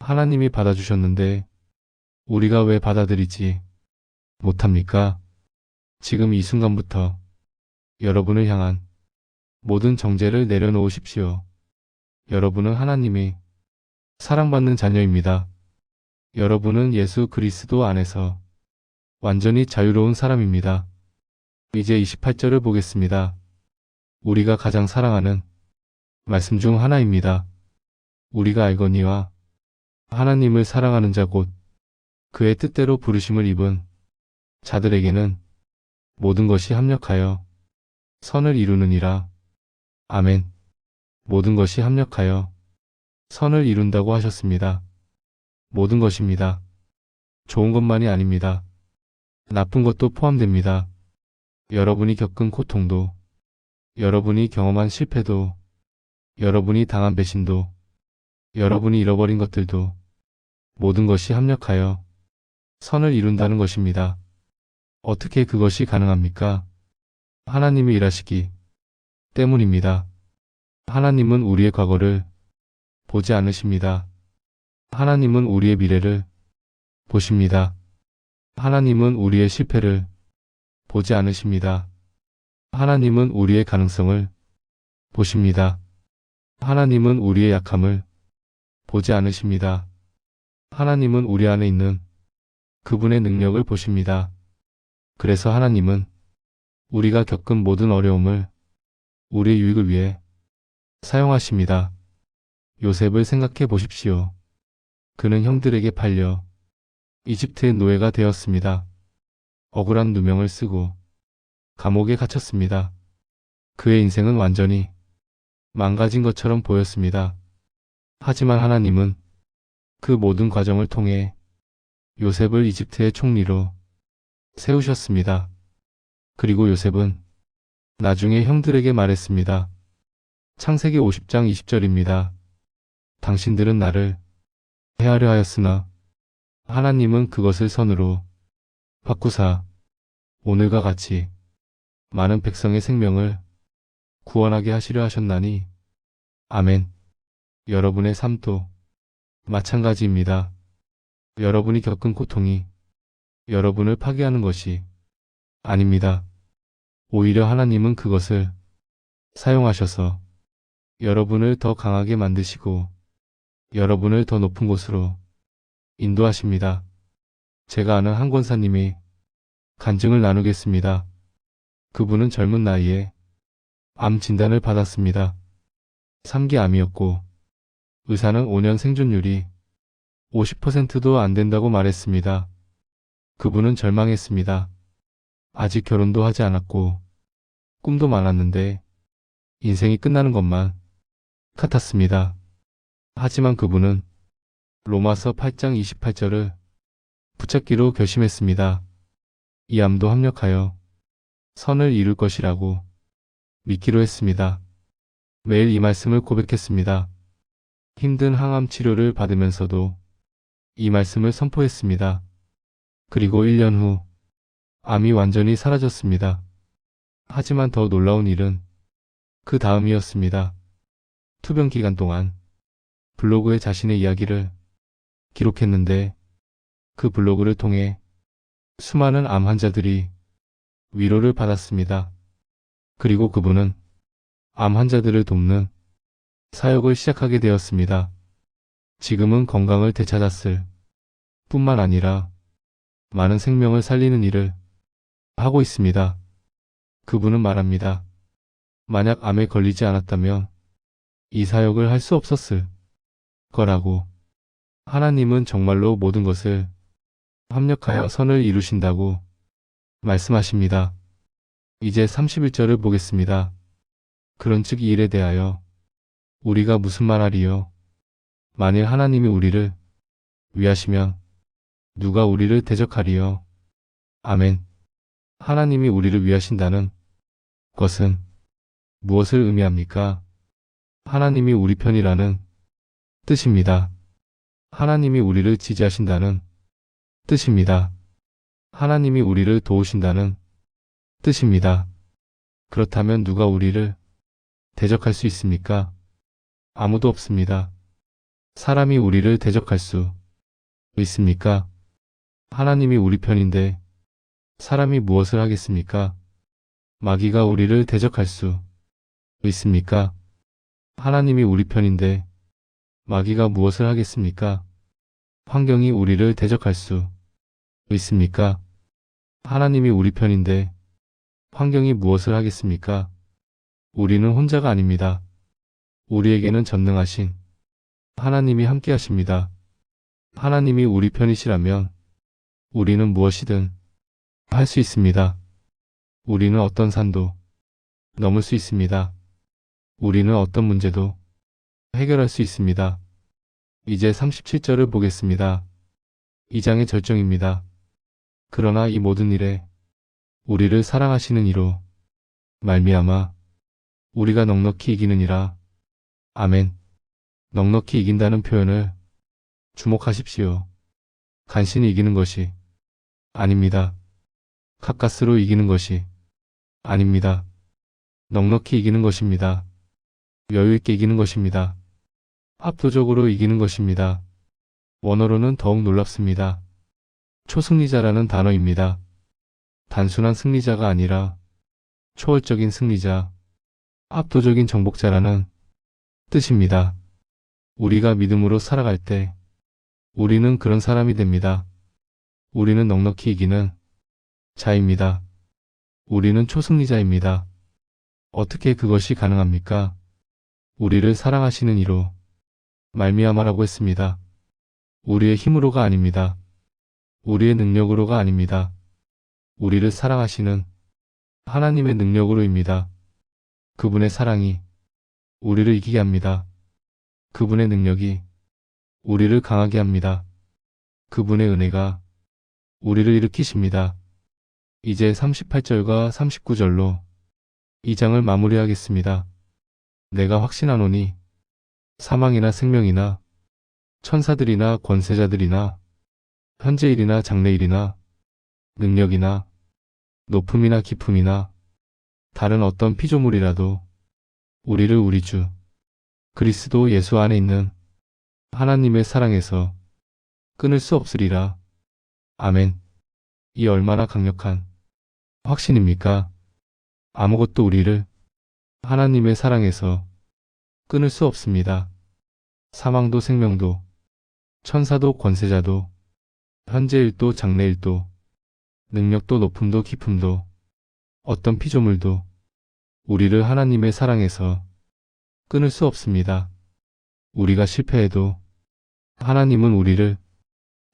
[SPEAKER 2] 하나님이 받아주셨는데 우리가 왜 받아들이지 못합니까? 지금 이 순간부터 여러분을 향한 모든 정죄를 내려놓으십시오. 여러분은 하나님이 사랑받는 자녀입니다. 여러분은 예수 그리스도 안에서 완전히 자유로운 사람입니다. 이제 28절을 보겠습니다. 우리가 가장 사랑하는 말씀 중 하나입니다. 우리가 알거니와 하나님을 사랑하는 자 곧 그의 뜻대로 부르심을 입은 자들에게는 모든 것이 합력하여 선을 이루느니라. 아멘. 모든 것이 합력하여 선을 이룬다고 하셨습니다. 모든 것입니다. 좋은 것만이 아닙니다. 나쁜 것도 포함됩니다. 여러분이 겪은 고통도, 여러분이 경험한 실패도, 여러분이 당한 배신도, 여러분이 잃어버린 것들도 모든 것이 합력하여 선을 이룬다는 것입니다. 어떻게 그것이 가능합니까? 하나님이 일하시기 때문입니다. 하나님은 우리의 과거를 보지 않으십니다. 하나님은 우리의 미래를 보십니다. 하나님은 우리의 실패를 보지 않으십니다. 하나님은 우리의 가능성을 보십니다. 하나님은 우리의 약함을 보지 않으십니다. 하나님은 우리 안에 있는 그분의 능력을 보십니다. 그래서 하나님은 우리가 겪은 모든 어려움을 우리의 유익을 위해 사용하십니다. 요셉을 생각해 보십시오. 그는 형들에게 팔려 이집트의 노예가 되었습니다. 억울한 누명을 쓰고 감옥에 갇혔습니다. 그의 인생은 완전히 망가진 것처럼 보였습니다. 하지만 하나님은 그 모든 과정을 통해 요셉을 이집트의 총리로 세우셨습니다. 그리고 요셉은 나중에 형들에게 말했습니다. 창세기 50장 20절입니다. 당신들은 나를 해하려 하였으나 하나님은 그것을 선으로 바꾸사 오늘과 같이 많은 백성의 생명을 구원하게 하시려 하셨나니. 아멘. 여러분의 삶도 마찬가지입니다. 여러분이 겪은 고통이 여러분을 파괴하는 것이 아닙니다. 오히려 하나님은 그것을 사용하셔서 여러분을 더 강하게 만드시고 여러분을 더 높은 곳으로 인도하십니다. 제가 아는 한 권사님이 간증을 나누겠습니다. 그분은 젊은 나이에 암 진단을 받았습니다. 3기 암이었고 의사는 5년 생존율이 50%도 안 된다고 말했습니다. 그분은 절망했습니다. 아직 결혼도 하지 않았고 꿈도 많았는데 인생이 끝나는 것만 같았습니다. 하지만 그분은 로마서 8장 28절을 붙잡기로 결심했습니다. 이 암도 합력하여 선을 이룰 것이라고 믿기로 했습니다. 매일 이 말씀을 고백했습니다. 힘든 항암 치료를 받으면서도 이 말씀을 선포했습니다. 그리고 1년 후 암이 완전히 사라졌습니다. 하지만 더 놀라운 일은 그 다음이었습니다. 투병 기간 동안 블로그에 자신의 이야기를 기록했는데 그 블로그를 통해 수많은 암 환자들이 위로를 받았습니다. 그리고 그분은 암 환자들을 돕는 사역을 시작하게 되었습니다. 지금은 건강을 되찾았을 뿐만 아니라 많은 생명을 살리는 일을 하고 있습니다. 그분은 말합니다. 만약 암에 걸리지 않았다면 이 사역을 할 수 없었을 거라고. 하나님은 정말로 모든 것을 합력하여 선을 이루신다고 말씀하십니다. 이제 31절을 보겠습니다. 그런즉 이 일에 대하여 우리가 무슨 말하리요? 만일 하나님이 우리를 위하시면 누가 우리를 대적하리요? 아멘. 하나님이 우리를 위하신다는 것은 무엇을 의미합니까? 하나님이 우리 편이라는 뜻입니다. 하나님이 우리를 지지하신다는 뜻입니다. 하나님이 우리를 도우신다는 뜻입니다. 그렇다면 누가 우리를 대적할 수 있습니까? 아무도 없습니다. 사람이 우리를 대적할 수 있습니까? 하나님이 우리 편인데 사람이 무엇을 하겠습니까? 마귀가 우리를 대적할 수 있습니까? 하나님이 우리 편인데 마귀가 무엇을 하겠습니까? 환경이 우리를 대적할 수 있습니까? 하나님이 우리 편인데 환경이 무엇을 하겠습니까? 우리는 혼자가 아닙니다. 우리에게는 전능하신 하나님이 함께 하십니다. 하나님이 우리 편이시라면 우리는 무엇이든 할 수 있습니다. 우리는 어떤 산도 넘을 수 있습니다. 우리는 어떤 문제도 해결할 수 있습니다. 이제 37절을 보겠습니다. 이 장의 절정입니다. 그러나 이 모든 일에 우리를 사랑하시는 이로 말미암아 우리가 넉넉히 이기느니라. 아멘. 넉넉히 이긴다는 표현을 주목하십시오. 간신히 이기는 것이 아닙니다. 가까스로 이기는 것이 아닙니다. 넉넉히 이기는 것입니다. 여유있게 이기는 것입니다. 압도적으로 이기는 것입니다. 원어로는 더욱 놀랍습니다. 초승리자라는 단어입니다. 단순한 승리자가 아니라 초월적인 승리자, 압도적인 정복자라는 뜻입니다. 우리가 믿음으로 살아갈 때 우리는 그런 사람이 됩니다. 우리는 넉넉히 이기는 자입니다. 우리는 초승리자입니다. 어떻게 그것이 가능합니까? 우리를 사랑하시는 이로 말미암아라고 했습니다. 우리의 힘으로가 아닙니다. 우리의 능력으로가 아닙니다. 우리를 사랑하시는 하나님의 능력으로입니다. 그분의 사랑이 우리를 이기게 합니다. 그분의 능력이 우리를 강하게 합니다. 그분의 은혜가 우리를 일으키십니다. 이제 38절과 39절로 이 장을 마무리하겠습니다. 내가 확신하노니 사망이나 생명이나 천사들이나 권세자들이나 현재일이나 장래일이나 능력이나 높음이나 깊음이나 다른 어떤 피조물이라도 우리를 우리 주 그리스도 예수 안에 있는 하나님의 사랑에서 끊을 수 없으리라. 아멘. 이 얼마나 강력한 확신입니까? 아무것도 우리를 하나님의 사랑에서 끊을 수 없습니다. 사망도 생명도 천사도 권세자도 현재일도 장래일도 능력도 높음도 깊음도 어떤 피조물도 우리를 하나님의 사랑에서 끊을 수 없습니다. 우리가 실패해도 하나님은 우리를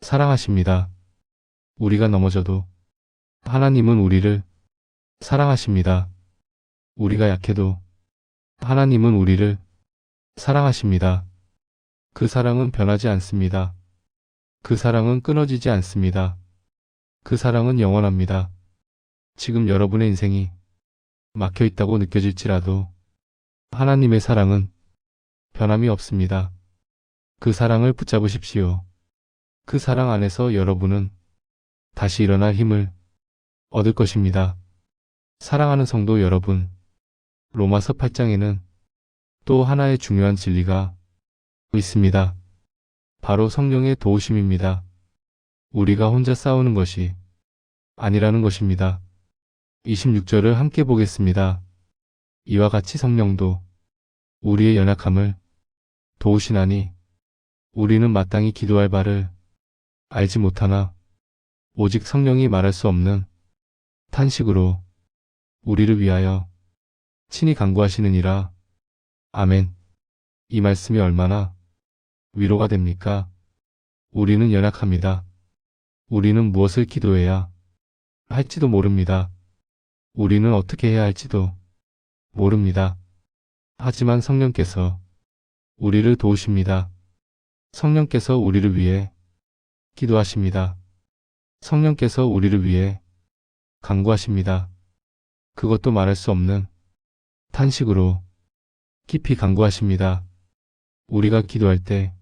[SPEAKER 2] 사랑하십니다. 우리가 넘어져도 하나님은 우리를 사랑하십니다. 우리가 약해도 하나님은 우리를 사랑하십니다. 그 사랑은 변하지 않습니다. 그 사랑은 끊어지지 않습니다. 그 사랑은 영원합니다. 지금 여러분의 인생이 막혀 있다고 느껴질지라도 하나님의 사랑은 변함이 없습니다. 그 사랑을 붙잡으십시오. 그 사랑 안에서 여러분은 다시 일어날 힘을 얻을 것입니다. 사랑하는 성도 여러분, 로마서 8장에는 또 하나의 중요한 진리가 있습니다. 바로 성령의 도우심입니다. 우리가 혼자 싸우는 것이 아니라는 것입니다. 26절을 함께 보겠습니다. 이와 같이 성령도 우리의 연약함을 도우시나니 우리는 마땅히 기도할 바를 알지 못하나 오직 성령이 말할 수 없는 탄식으로 우리를 위하여 친히 간구하시느니라. 아멘. 이 말씀이 얼마나 위로가 됩니까? 우리는 연약합니다. 우리는 무엇을 기도해야 할지도 모릅니다. 우리는 어떻게 해야 할지도 모릅니다. 하지만 성령께서 우리를 도우십니다. 성령께서 우리를 위해 기도하십니다. 성령께서 우리를 위해 간구하십니다. 그것도 말할 수 없는 탄식으로 깊이 간구하십니다. 우리가 기도할 때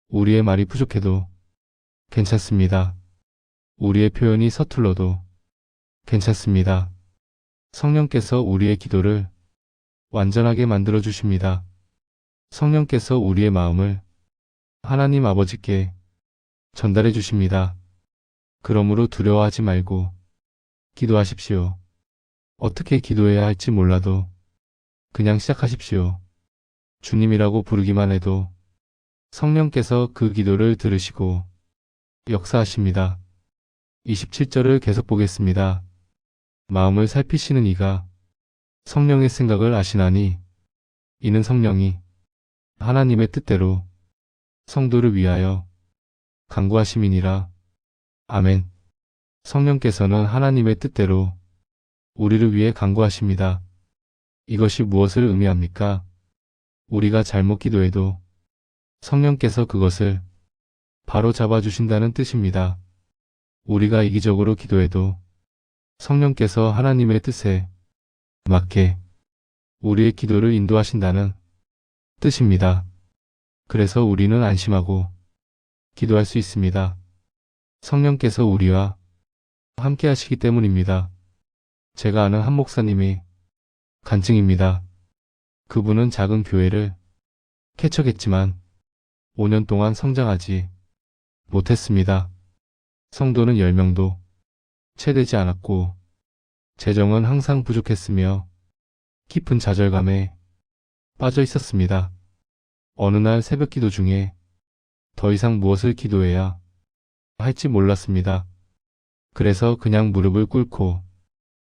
[SPEAKER 2] 우리의 말이 부족해도 괜찮습니다. 우리의 표현이 서툴러도 괜찮습니다. 성령께서 우리의 기도를 완전하게 만들어 주십니다. 성령께서 우리의 마음을 하나님 아버지께 전달해 주십니다. 그러므로 두려워하지 말고 기도하십시오. 어떻게 기도해야 할지 몰라도 그냥 시작하십시오. 주님이라고 부르기만 해도 성령께서 그 기도를 들으시고 역사하십니다. 27절을 계속 보겠습니다. 마음을 살피시는 이가 성령의 생각을 아시나니 이는 성령이 하나님의 뜻대로 성도를 위하여 간구하심이니라. 아멘. 성령께서는 하나님의 뜻대로 우리를 위해 간구하십니다. 이것이 무엇을 의미합니까? 우리가 잘못 기도해도 성령께서 그것을 바로 잡아주신다는 뜻입니다. 우리가 이기적으로 기도해도 성령께서 하나님의 뜻에 맞게 우리의 기도를 인도하신다는 뜻입니다. 그래서 우리는 안심하고 기도할 수 있습니다. 성령께서 우리와 함께 하시기 때문입니다. 제가 아는 한 목사님이 간증입니다. 그분은 작은 교회를 개척했지만 5년 동안 성장하지 못했습니다. 성도는 10명도 채 되지 않았고 재정은 항상 부족했으며 깊은 좌절감에 빠져 있었습니다. 어느 날 새벽 기도 중에 더 이상 무엇을 기도해야 할지 몰랐습니다. 그래서 그냥 무릎을 꿇고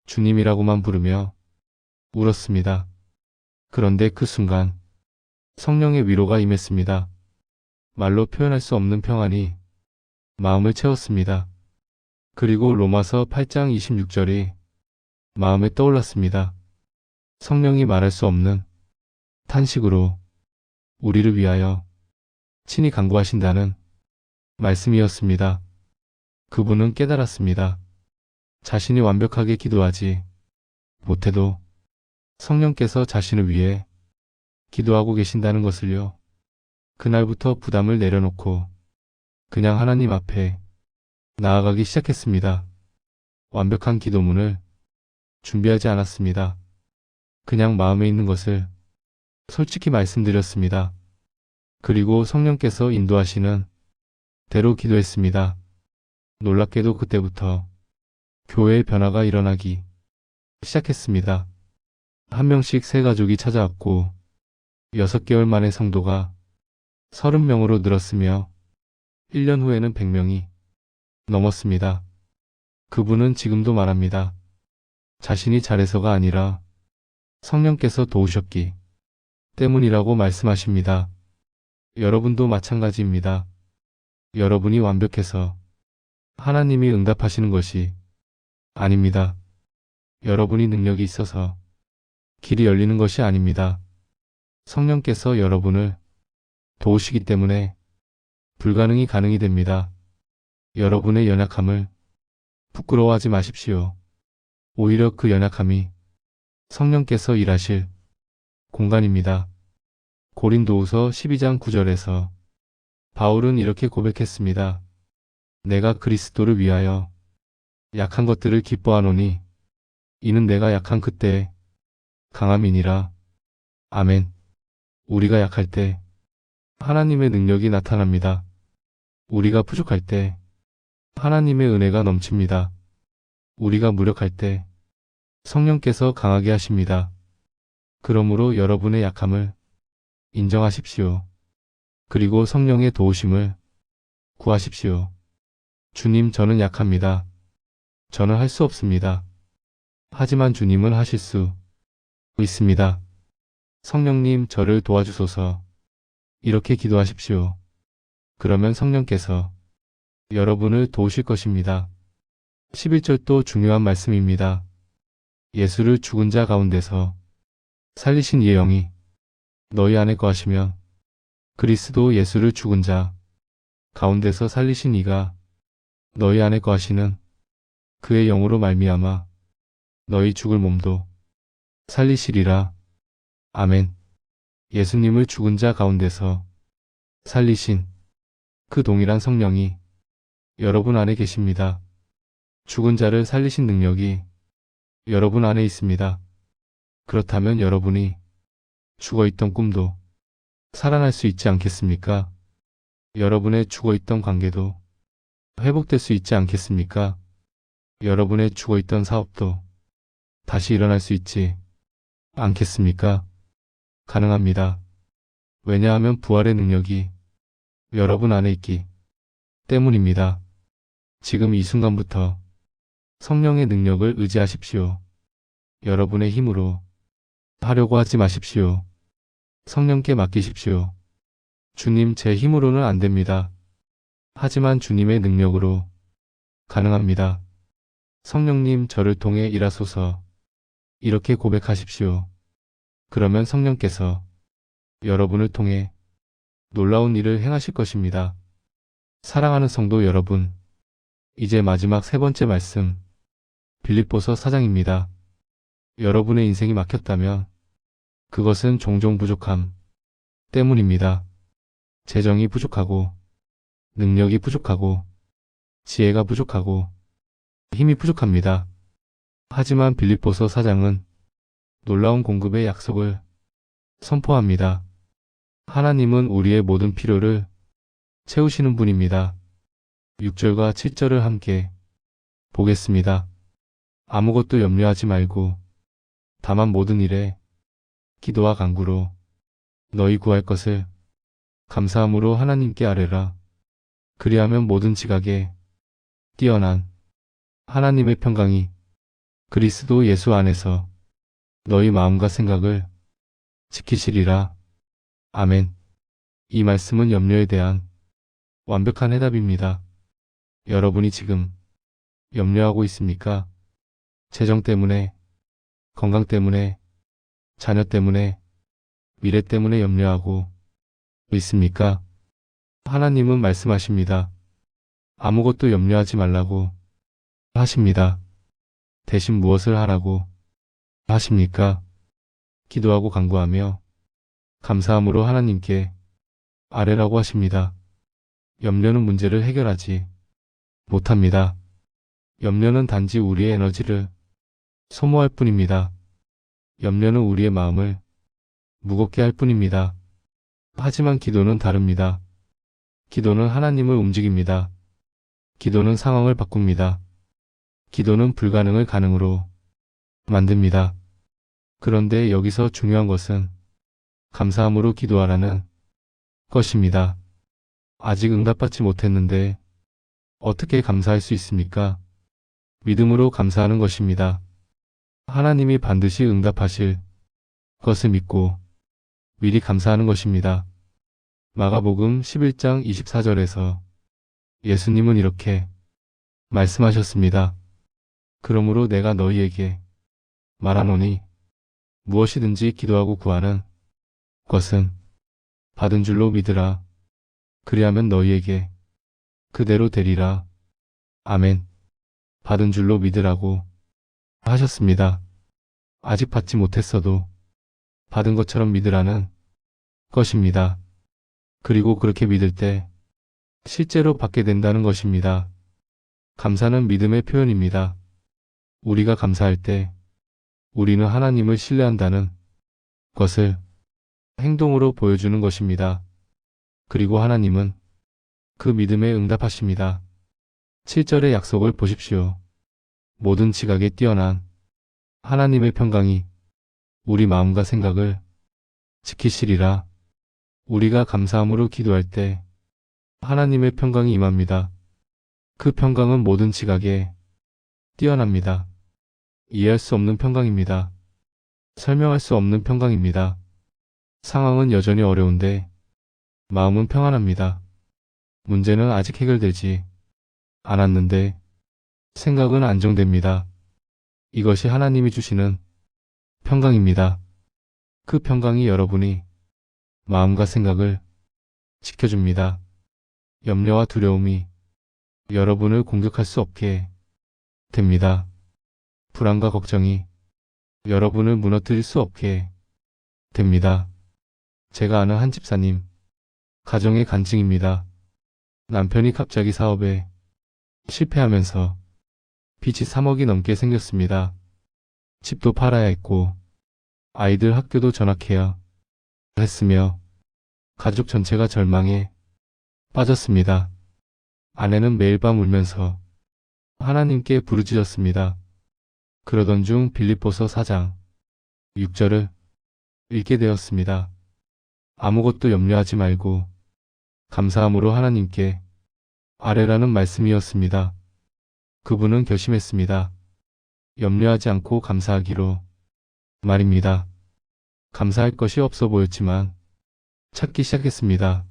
[SPEAKER 2] 주님이라고만 부르며 울었습니다. 그런데 그 순간 성령의 위로가 임했습니다. 말로 표현할 수 없는 평안이 마음을 채웠습니다. 그리고 로마서 8장 26절이 마음에 떠올랐습니다. 성령이 말할 수 없는 탄식으로 우리를 위하여 친히 간구하신다는 말씀이었습니다. 그분은 깨달았습니다. 자신이 완벽하게 기도하지 못해도 성령께서 자신을 위해 기도하고 계신다는 것을요. 그날부터 부담을 내려놓고 그냥 하나님 앞에 나아가기 시작했습니다. 완벽한 기도문을 준비하지 않았습니다. 그냥 마음에 있는 것을 솔직히 말씀드렸습니다. 그리고 성령께서 인도하시는 대로 기도했습니다. 놀랍게도 그때부터 교회의 변화가 일어나기 시작했습니다. 한 명씩 새 가족이 찾아왔고 6개월 만에 성도가 30명으로 늘었으며 1년 후에는 100명이 넘었습니다. 그분은 지금도 말합니다. 자신이 잘해서가 아니라 성령께서 도우셨기 때문이라고 말씀하십니다. 여러분도 마찬가지입니다. 여러분이 완벽해서 하나님이 응답하시는 것이 아닙니다. 여러분이 능력이 있어서 길이 열리는 것이 아닙니다. 성령께서 여러분을 도우시기 때문에 불가능이 가능이 됩니다. 여러분의 연약함을 부끄러워하지 마십시오. 오히려 그 연약함이 성령께서 일하실 공간입니다. 고린도후서 12장 9절에서 바울은 이렇게 고백했습니다. 내가 그리스도를 위하여 약한 것들을 기뻐하노니 이는 내가 약한 그때의 강함이니라. 아멘. 우리가 약할 때 하나님의 능력이 나타납니다. 우리가 부족할 때 하나님의 은혜가 넘칩니다. 우리가 무력할 때 성령께서 강하게 하십니다. 그러므로 여러분의 약함을 인정하십시오. 그리고 성령의 도우심을 구하십시오. 주님, 저는 약합니다. 저는 할 수 없습니다. 하지만 주님은 하실 수 있습니다. 성령님, 저를 도와주소서. 이렇게 기도하십시오. 그러면 성령께서 여러분을 도우실 것입니다. 11절도 중요한 말씀입니다. 예수를 죽은 자 가운데서 살리신 이의 영이 너희 안에 거하시면 그리스도 예수를 죽은 자 가운데서 살리신 이가 너희 안에 거하시는 그의 영으로 말미암아 너희 죽을 몸도 살리시리라. 아멘. 예수님을 죽은 자 가운데서 살리신 그 동일한 성령이 여러분 안에 계십니다. 죽은 자를 살리신 능력이 여러분 안에 있습니다. 그렇다면 여러분이 죽어있던 꿈도 살아날 수 있지 않겠습니까? 여러분의 죽어있던 관계도 회복될 수 있지 않겠습니까? 여러분의 죽어있던 사업도 다시 일어날 수 있지 않겠습니까? 가능합니다. 왜냐하면 부활의 능력이 여러분 안에 있기 때문입니다. 지금 이 순간부터 성령의 능력을 의지하십시오. 여러분의 힘으로 하려고 하지 마십시오. 성령께 맡기십시오. 주님, 제 힘으로는 안 됩니다. 하지만 주님의 능력으로 가능합니다. 성령님, 저를 통해 일하소서. 이렇게 고백하십시오. 그러면 성령께서 여러분을 통해 놀라운 일을 행하실 것입니다. 사랑하는 성도 여러분, 이제 마지막 세 번째 말씀, 빌립보서 4장입니다. 여러분의 인생이 막혔다면 그것은 종종 부족함 때문입니다. 재정이 부족하고, 능력이 부족하고, 지혜가 부족하고, 힘이 부족합니다. 하지만 빌립보서 4장은 놀라운 공급의 약속을 선포합니다. 하나님은 우리의 모든 필요를 채우시는 분입니다. 6절과 7절을 함께 보겠습니다. 아무것도 염려하지 말고 다만 모든 일에 기도와 간구로 너희 구할 것을 감사함으로 하나님께 아뢰라. 그리하면 모든 지각에 뛰어난 하나님의 평강이 그리스도 예수 안에서 너희 마음과 생각을 지키시리라. 아멘. 이 말씀은 염려에 대한 완벽한 해답입니다. 여러분이 지금 염려하고 있습니까? 재정 때문에, 건강 때문에, 자녀 때문에, 미래 때문에 염려하고 있습니까? 하나님은 말씀하십니다. 아무것도 염려하지 말라고 하십니다. 대신 무엇을 하라고 하십니까? 기도하고 간구하며 감사함으로 하나님께 아뢰라고 하십니다. 염려는 문제를 해결하지 못합니다. 염려는 단지 우리의 에너지를 소모할 뿐입니다. 염려는 우리의 마음을 무겁게 할 뿐입니다. 하지만 기도는 다릅니다. 기도는 하나님을 움직입니다. 기도는 상황을 바꿉니다. 기도는 불가능을 가능으로 만듭니다. 그런데 여기서 중요한 것은 감사함으로 기도하라는 것입니다. 아직 응답받지 못했는데 어떻게 감사할 수 있습니까? 믿음으로 감사하는 것입니다. 하나님이 반드시 응답하실 것을 믿고 미리 감사하는 것입니다. 마가복음 11장 24절에서 예수님은 이렇게 말씀하셨습니다. 그러므로 내가 너희에게 말하노니 무엇이든지 기도하고 구하는 것은 받은 줄로 믿으라. 그리하면 너희에게 그대로 되리라. 아멘. 받은 줄로 믿으라고 하셨습니다. 아직 받지 못했어도 받은 것처럼 믿으라는 것입니다. 그리고 그렇게 믿을 때 실제로 받게 된다는 것입니다. 감사는 믿음의 표현입니다. 우리가 감사할 때 우리는 하나님을 신뢰한다는 것을 행동으로 보여주는 것입니다. 그리고 하나님은 그 믿음에 응답하십니다. 7절의 약속을 보십시오. 모든 지각에 뛰어난 하나님의 평강이 우리 마음과 생각을 지키시리라. 우리가 감사함으로 기도할 때 하나님의 평강이 임합니다. 그 평강은 모든 지각에 뛰어납니다. 이해할 수 없는 평강입니다. 설명할 수 없는 평강입니다. 상황은 여전히 어려운데 마음은 평안합니다. 문제는 아직 해결되지 않았는데 생각은 안정됩니다. 이것이 하나님이 주시는 평강입니다. 그 평강이 여러분이 마음과 생각을 지켜줍니다. 염려와 두려움이 여러분을 공격할 수 없게 됩니다. 불안과 걱정이 여러분을 무너뜨릴 수 없게 됩니다. 제가 아는 한 집사님, 가정의 간증입니다. 남편이 갑자기 사업에 실패하면서 빚이 3억이 넘게 생겼습니다. 집도 팔아야 했고 아이들 학교도 전학해야 했으며 가족 전체가 절망에 빠졌습니다. 아내는 매일 밤 울면서 하나님께 부르짖었습니다. 그러던 중 빌립보서 4장 6절을 읽게 되었습니다. 아무것도 염려하지 말고 감사함으로 하나님께 아뢰라는 말씀이었습니다. 그분은 결심했습니다. 염려하지 않고 감사하기로 말입니다. 감사할 것이 없어 보였지만 찾기 시작했습니다.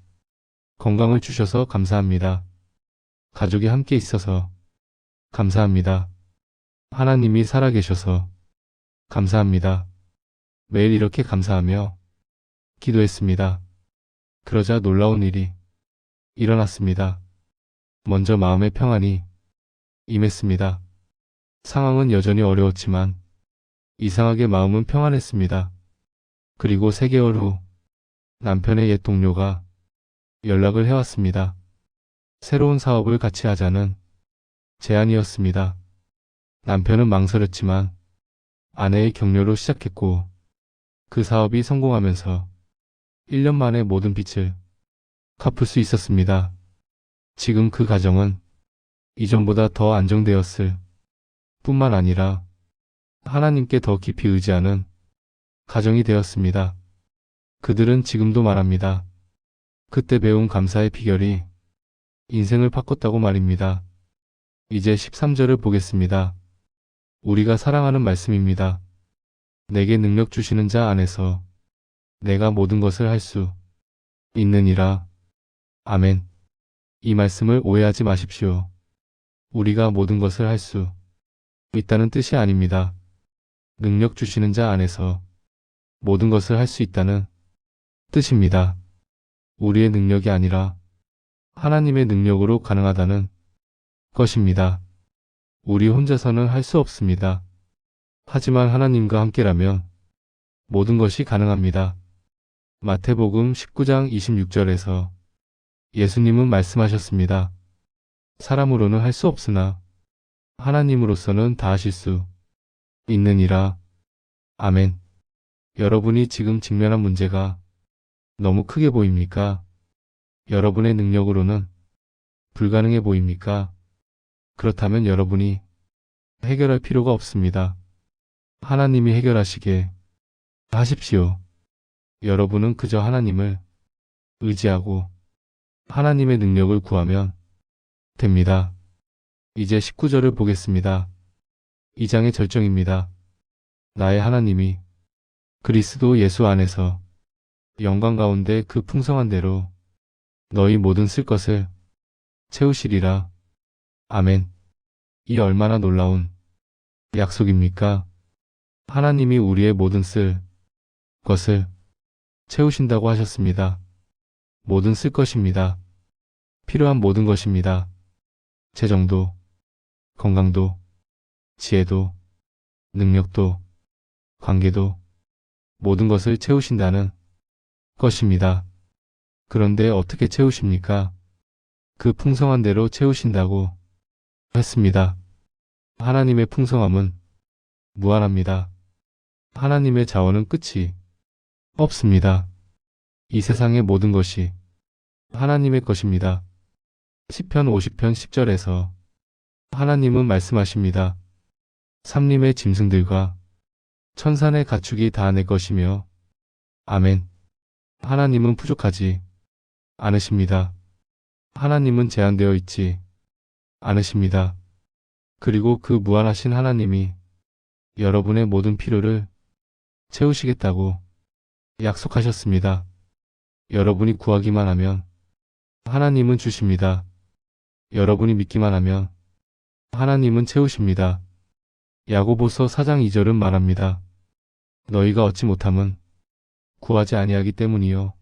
[SPEAKER 2] 건강을 주셔서 감사합니다. 가족이 함께 있어서 감사합니다. 하나님이 살아계셔서 감사합니다. 매일 이렇게 감사하며 기도했습니다. 그러자 놀라운 일이 일어났습니다. 먼저 마음의 평안이 임했습니다. 상황은 여전히 어려웠지만 이상하게 마음은 평안했습니다. 그리고 3개월 후 남편의 옛 동료가 연락을 해왔습니다. 새로운 사업을 같이 하자는 제안이었습니다. 남편은 망설였지만 아내의 격려로 시작했고 그 사업이 성공하면서 1년 만에 모든 빚을 갚을 수 있었습니다. 지금 그 가정은 이전보다 더 안정되었을 뿐만 아니라 하나님께 더 깊이 의지하는 가정이 되었습니다. 그들은 지금도 말합니다. 그때 배운 감사의 비결이 인생을 바꿨다고 말입니다. 이제 13절을 보겠습니다. 우리가 사랑하는 말씀입니다. 내게 능력 주시는 자 안에서 내가 모든 것을 할 수 있느니라. 아멘. 이 말씀을 오해하지 마십시오. 우리가 모든 것을 할 수 있다는 뜻이 아닙니다. 능력 주시는 자 안에서 모든 것을 할 수 있다는 뜻입니다. 우리의 능력이 아니라 하나님의 능력으로 가능하다는 것입니다. 우리 혼자서는 할 수 없습니다. 하지만 하나님과 함께라면 모든 것이 가능합니다. 마태복음 19장 26절에서 예수님은 말씀하셨습니다. 사람으로는 할 수 없으나 하나님으로서는 다 하실 수 있느니라. 아멘. 여러분이 지금 직면한 문제가 너무 크게 보입니까? 여러분의 능력으로는 불가능해 보입니까? 그렇다면 여러분이 해결할 필요가 없습니다. 하나님이 해결하시게 하십시오. 여러분은 그저 하나님을 의지하고 하나님의 능력을 구하면 됩니다. 이제 19절을 보겠습니다. 2장의 절정입니다. 나의 하나님이 그리스도 예수 안에서 영광 가운데 그 풍성한 대로 너희 모든 쓸 것을 채우시리라. 아멘. 이 얼마나 놀라운 약속입니까? 하나님이 우리의 모든 쓸 것을 채우신다고 하셨습니다. 모든 쓸 것입니다. 필요한 모든 것입니다. 재정도, 건강도, 지혜도, 능력도, 관계도, 모든 것을 채우신다는 것입니다. 그런데 어떻게 채우십니까? 그 풍성한 대로 채우신다고 했습니다. 하나님의 풍성함은 무한합니다. 하나님의 자원은 끝이 없습니다. 이 세상의 모든 것이 하나님의 것입니다. 시편 50편 10절에서 하나님은 말씀하십니다. 삼림의 짐승들과 천산의 가축이 다 내 것이며 아멘. 하나님은 부족하지 않으십니다. 하나님은 제한되어 있지 않으십니다. 그리고 그 무한하신 하나님이 여러분의 모든 필요를 채우시겠다고 약속하셨습니다. 여러분이 구하기만 하면 하나님은 주십니다. 여러분이 믿기만 하면 하나님은 채우십니다. 야고보서 4장 2절은 말합니다. 너희가 얻지 못함은 구하지 아니하기 때문이요.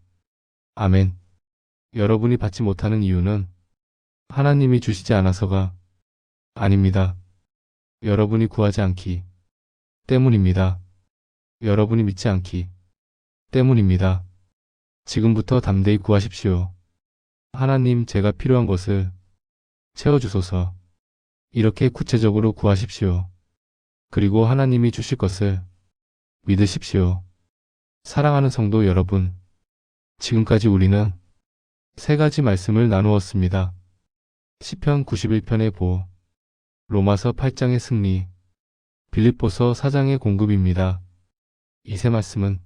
[SPEAKER 2] 아멘. 여러분이 받지 못하는 이유는 하나님이 주시지 않아서가 아닙니다. 여러분이 구하지 않기 때문입니다. 여러분이 믿지 않기 때문입니다. 지금부터 담대히 구하십시오. 하나님, 제가 필요한 것을 채워주소서. 이렇게 구체적으로 구하십시오. 그리고 하나님이 주실 것을 믿으십시오. 사랑하는 성도 여러분, 지금까지 우리는 세 가지 말씀을 나누었습니다. 시편 91편의 보, 로마서 8장의 승리, 빌립보서 4장의 공급입니다. 이 세 말씀은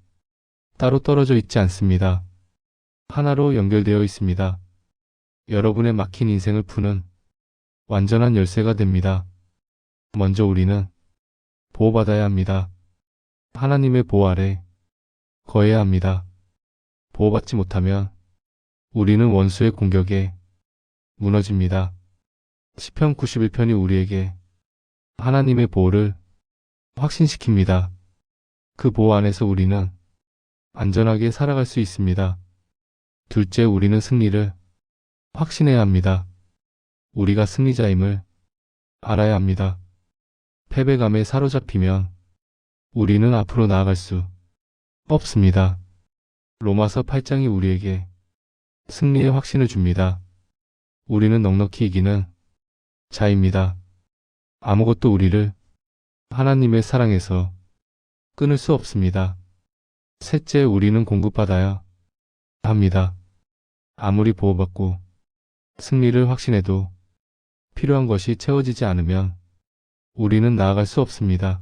[SPEAKER 2] 따로 떨어져 있지 않습니다. 하나로 연결되어 있습니다. 여러분의 막힌 인생을 푸는 완전한 열쇠가 됩니다. 먼저 우리는 보호받아야 합니다. 하나님의 보호 아래 거해야 합니다. 보호받지 못하면 우리는 원수의 공격에 무너집니다. 시편 91편이 우리에게 하나님의 보호를 확신시킵니다. 그 보호 안에서 우리는 안전하게 살아갈 수 있습니다. 둘째, 우리는 승리를 확신해야 합니다. 우리가 승리자임을 알아야 합니다. 패배감에 사로잡히면 우리는 앞으로 나아갈 수 없습니다. 로마서 8장이 우리에게 승리의 확신을 줍니다. 우리는 넉넉히 이기는 자입니다. 아무것도 우리를 하나님의 사랑에서 끊을 수 없습니다. 셋째, 우리는 공급받아야 합니다. 아무리 보호받고 승리를 확신해도 필요한 것이 채워지지 않으면 우리는 나아갈 수 없습니다.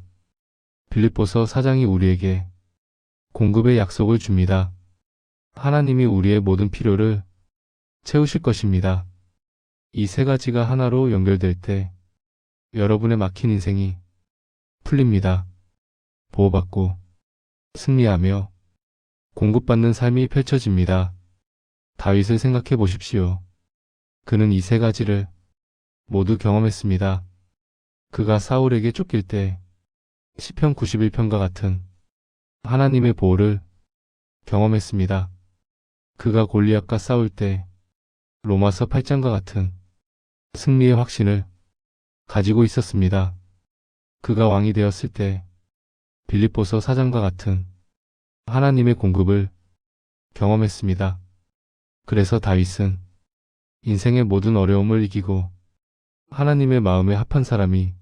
[SPEAKER 2] 빌립보서 4장이 우리에게 공급의 약속을 줍니다. 하나님이 우리의 모든 필요를 채우실 것입니다. 이 세 가지가 하나로 연결될 때 여러분의 막힌 인생이 풀립니다. 보호받고 승리하며 공급받는 삶이 펼쳐집니다. 다윗을 생각해 보십시오. 그는 이 세 가지를 모두 경험했습니다. 그가 사울에게 쫓길 때 시편 91편과 같은 하나님의 보호를 경험했습니다. 그가 골리앗과 싸울 때 로마서 8장과 같은 승리의 확신을 가지고 있었습니다. 그가 왕이 되었을 때 빌립보서 4장과 같은 하나님의 공급을 경험했습니다. 그래서 다윗은 인생의 모든 어려움을 이기고 하나님의 마음에 합한 사람이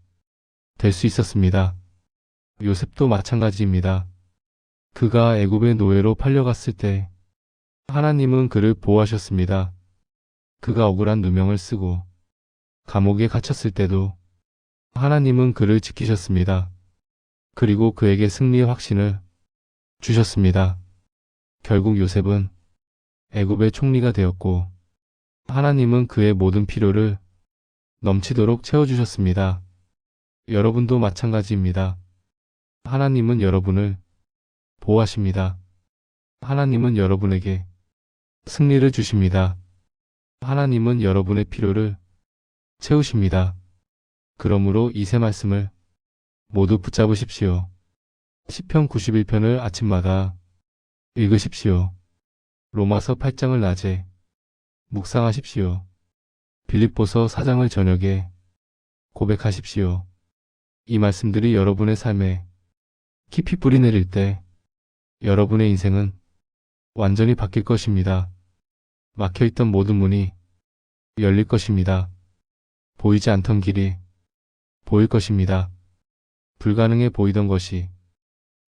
[SPEAKER 2] 될 수 있었습니다. 요셉도 마찬가지입니다. 그가 애굽의 노예로 팔려갔을 때 하나님은 그를 보호하셨습니다. 그가 억울한 누명을 쓰고 감옥에 갇혔을 때도 하나님은 그를 지키셨습니다. 그리고 그에게 승리의 확신을 주셨습니다. 결국 요셉은 애굽의 총리가 되었고 하나님은 그의 모든 필요를 넘치도록 채워주셨습니다. 여러분도 마찬가지입니다. 하나님은 여러분을 보호하십니다. 하나님은 여러분에게 승리를 주십니다. 하나님은 여러분의 필요를 채우십니다. 그러므로 이 세 말씀을 모두 붙잡으십시오. 시편 91편을 아침마다 읽으십시오. 로마서 8장을 낮에 묵상하십시오. 빌립보서 4장을 저녁에 고백하십시오. 이 말씀들이 여러분의 삶에 깊이 뿌리 내릴 때 여러분의 인생은 완전히 바뀔 것입니다. 막혀있던 모든 문이 열릴 것입니다. 보이지 않던 길이 보일 것입니다. 불가능해 보이던 것이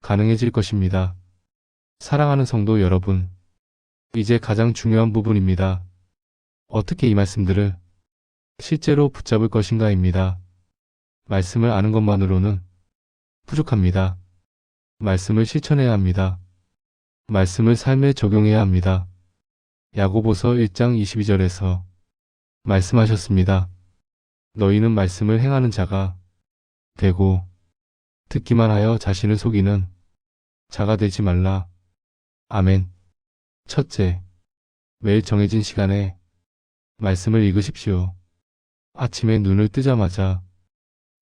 [SPEAKER 2] 가능해질 것입니다. 사랑하는 성도 여러분, 이제 가장 중요한 부분입니다. 어떻게 이 말씀들을 실제로 붙잡을 것인가입니다. 말씀을 아는 것만으로는 부족합니다. 말씀을 실천해야 합니다. 말씀을 삶에 적용해야 합니다. 야고보서 1장 22절에서 말씀하셨습니다. 너희는 말씀을 행하는 자가 되고 듣기만 하여 자신을 속이는 자가 되지 말라. 아멘. 첫째, 매일 정해진 시간에 말씀을 읽으십시오. 아침에 눈을 뜨자마자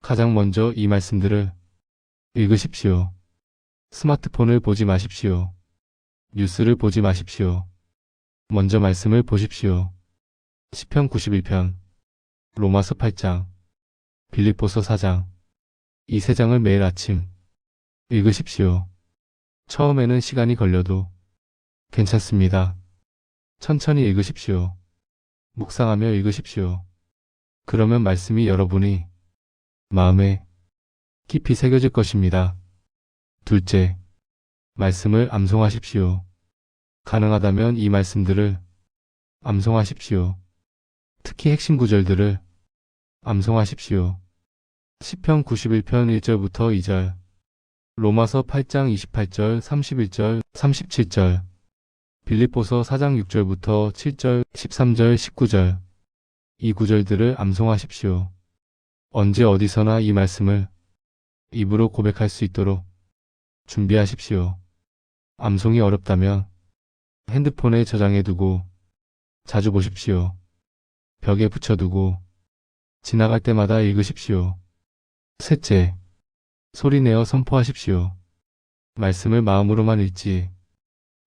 [SPEAKER 2] 가장 먼저 이 말씀들을 읽으십시오. 스마트폰을 보지 마십시오. 뉴스를 보지 마십시오. 먼저 말씀을 보십시오. 시편 91편, 로마서 8장, 빌립보서 4장, 이 세 장을 매일 아침 읽으십시오. 처음에는 시간이 걸려도 괜찮습니다. 천천히 읽으십시오. 묵상하며 읽으십시오. 그러면 말씀이 여러분이 마음에 깊이 새겨질 것입니다. 둘째, 말씀을 암송하십시오. 가능하다면 이 말씀들을 암송하십시오. 특히 핵심 구절들을 암송하십시오. 시편 91편 1절부터 2절, 로마서 8장 28절, 31절, 37절, 빌립보서 4장 6절부터 7절, 13절, 19절, 이 구절들을 암송하십시오. 언제 어디서나 이 말씀을 입으로 고백할 수 있도록 준비하십시오. 암송이 어렵다면 핸드폰에 저장해두고 자주 보십시오. 벽에 붙여두고 지나갈 때마다 읽으십시오. 셋째, 소리내어 선포하십시오. 말씀을 마음으로만 읽지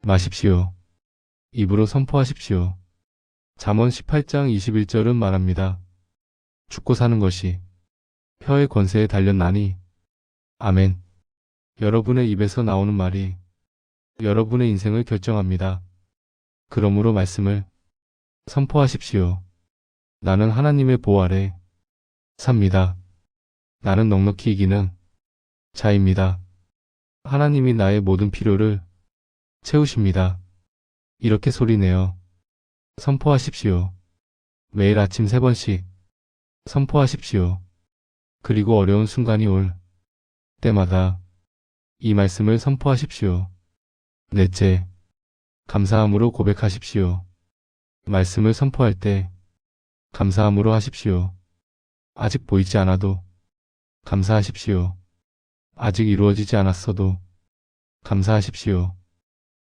[SPEAKER 2] 마십시오. 입으로 선포하십시오. 잠언 18장 21절은 말합니다. 죽고 사는 것이 혀의 권세에 달렸나니. 아멘. 여러분의 입에서 나오는 말이 여러분의 인생을 결정합니다. 그러므로 말씀을 선포하십시오. 나는 하나님의 보호 아래 삽니다. 나는 넉넉히 이기는 자입니다. 하나님이 나의 모든 필요를 채우십니다. 이렇게 소리내어 선포하십시오. 매일 아침 3번씩 선포하십시오. 그리고 어려운 순간이 올 때마다 이 말씀을 선포하십시오. 넷째, 감사함으로 고백하십시오. 말씀을 선포할 때 감사함으로 하십시오. 아직 보이지 않아도 감사하십시오. 아직 이루어지지 않았어도 감사하십시오.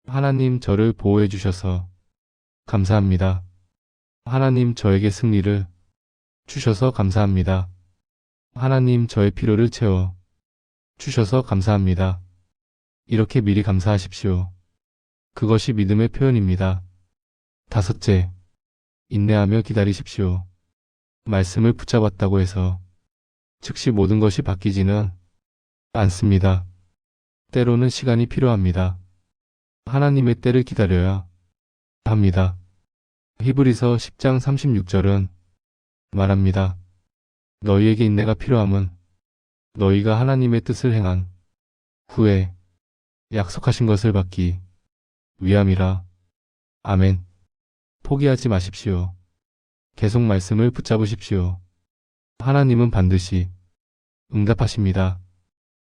[SPEAKER 2] 하나님, 저를 보호해 주셔서 감사합니다. 하나님, 저에게 승리를 주셔서 감사합니다. 하나님, 저의 필요를 채워 주셔서 감사합니다. 이렇게 미리 감사하십시오. 그것이 믿음의 표현입니다. 다섯째, 인내하며 기다리십시오. 말씀을 붙잡았다고 해서 즉시 모든 것이 바뀌지는 않습니다. 때로는 시간이 필요합니다. 하나님의 때를 기다려야 합니다. 히브리서 10장 36절은 말합니다. 너희에게 인내가 필요함은 너희가 하나님의 뜻을 행한 후에 약속하신 것을 받기 위함이라. 아멘. 포기하지 마십시오. 계속 말씀을 붙잡으십시오. 하나님은 반드시 응답하십니다.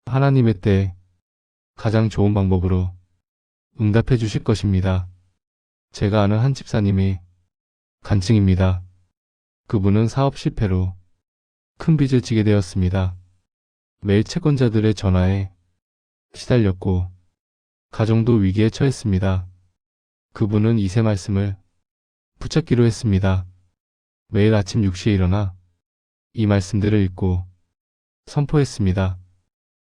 [SPEAKER 2] 하나님의 때에 가장 좋은 방법으로 응답해 주실 것입니다. 제가 아는 한 집사님이 간증입니다. 그분은 사업 실패로 큰 빚을 지게 되었습니다. 매일 채권자들의 전화에 시달렸고 가정도 위기에 처했습니다. 그분은 이 세 말씀을 붙잡기로 했습니다. 매일 아침 6시에 일어나 이 말씀들을 읽고 선포했습니다.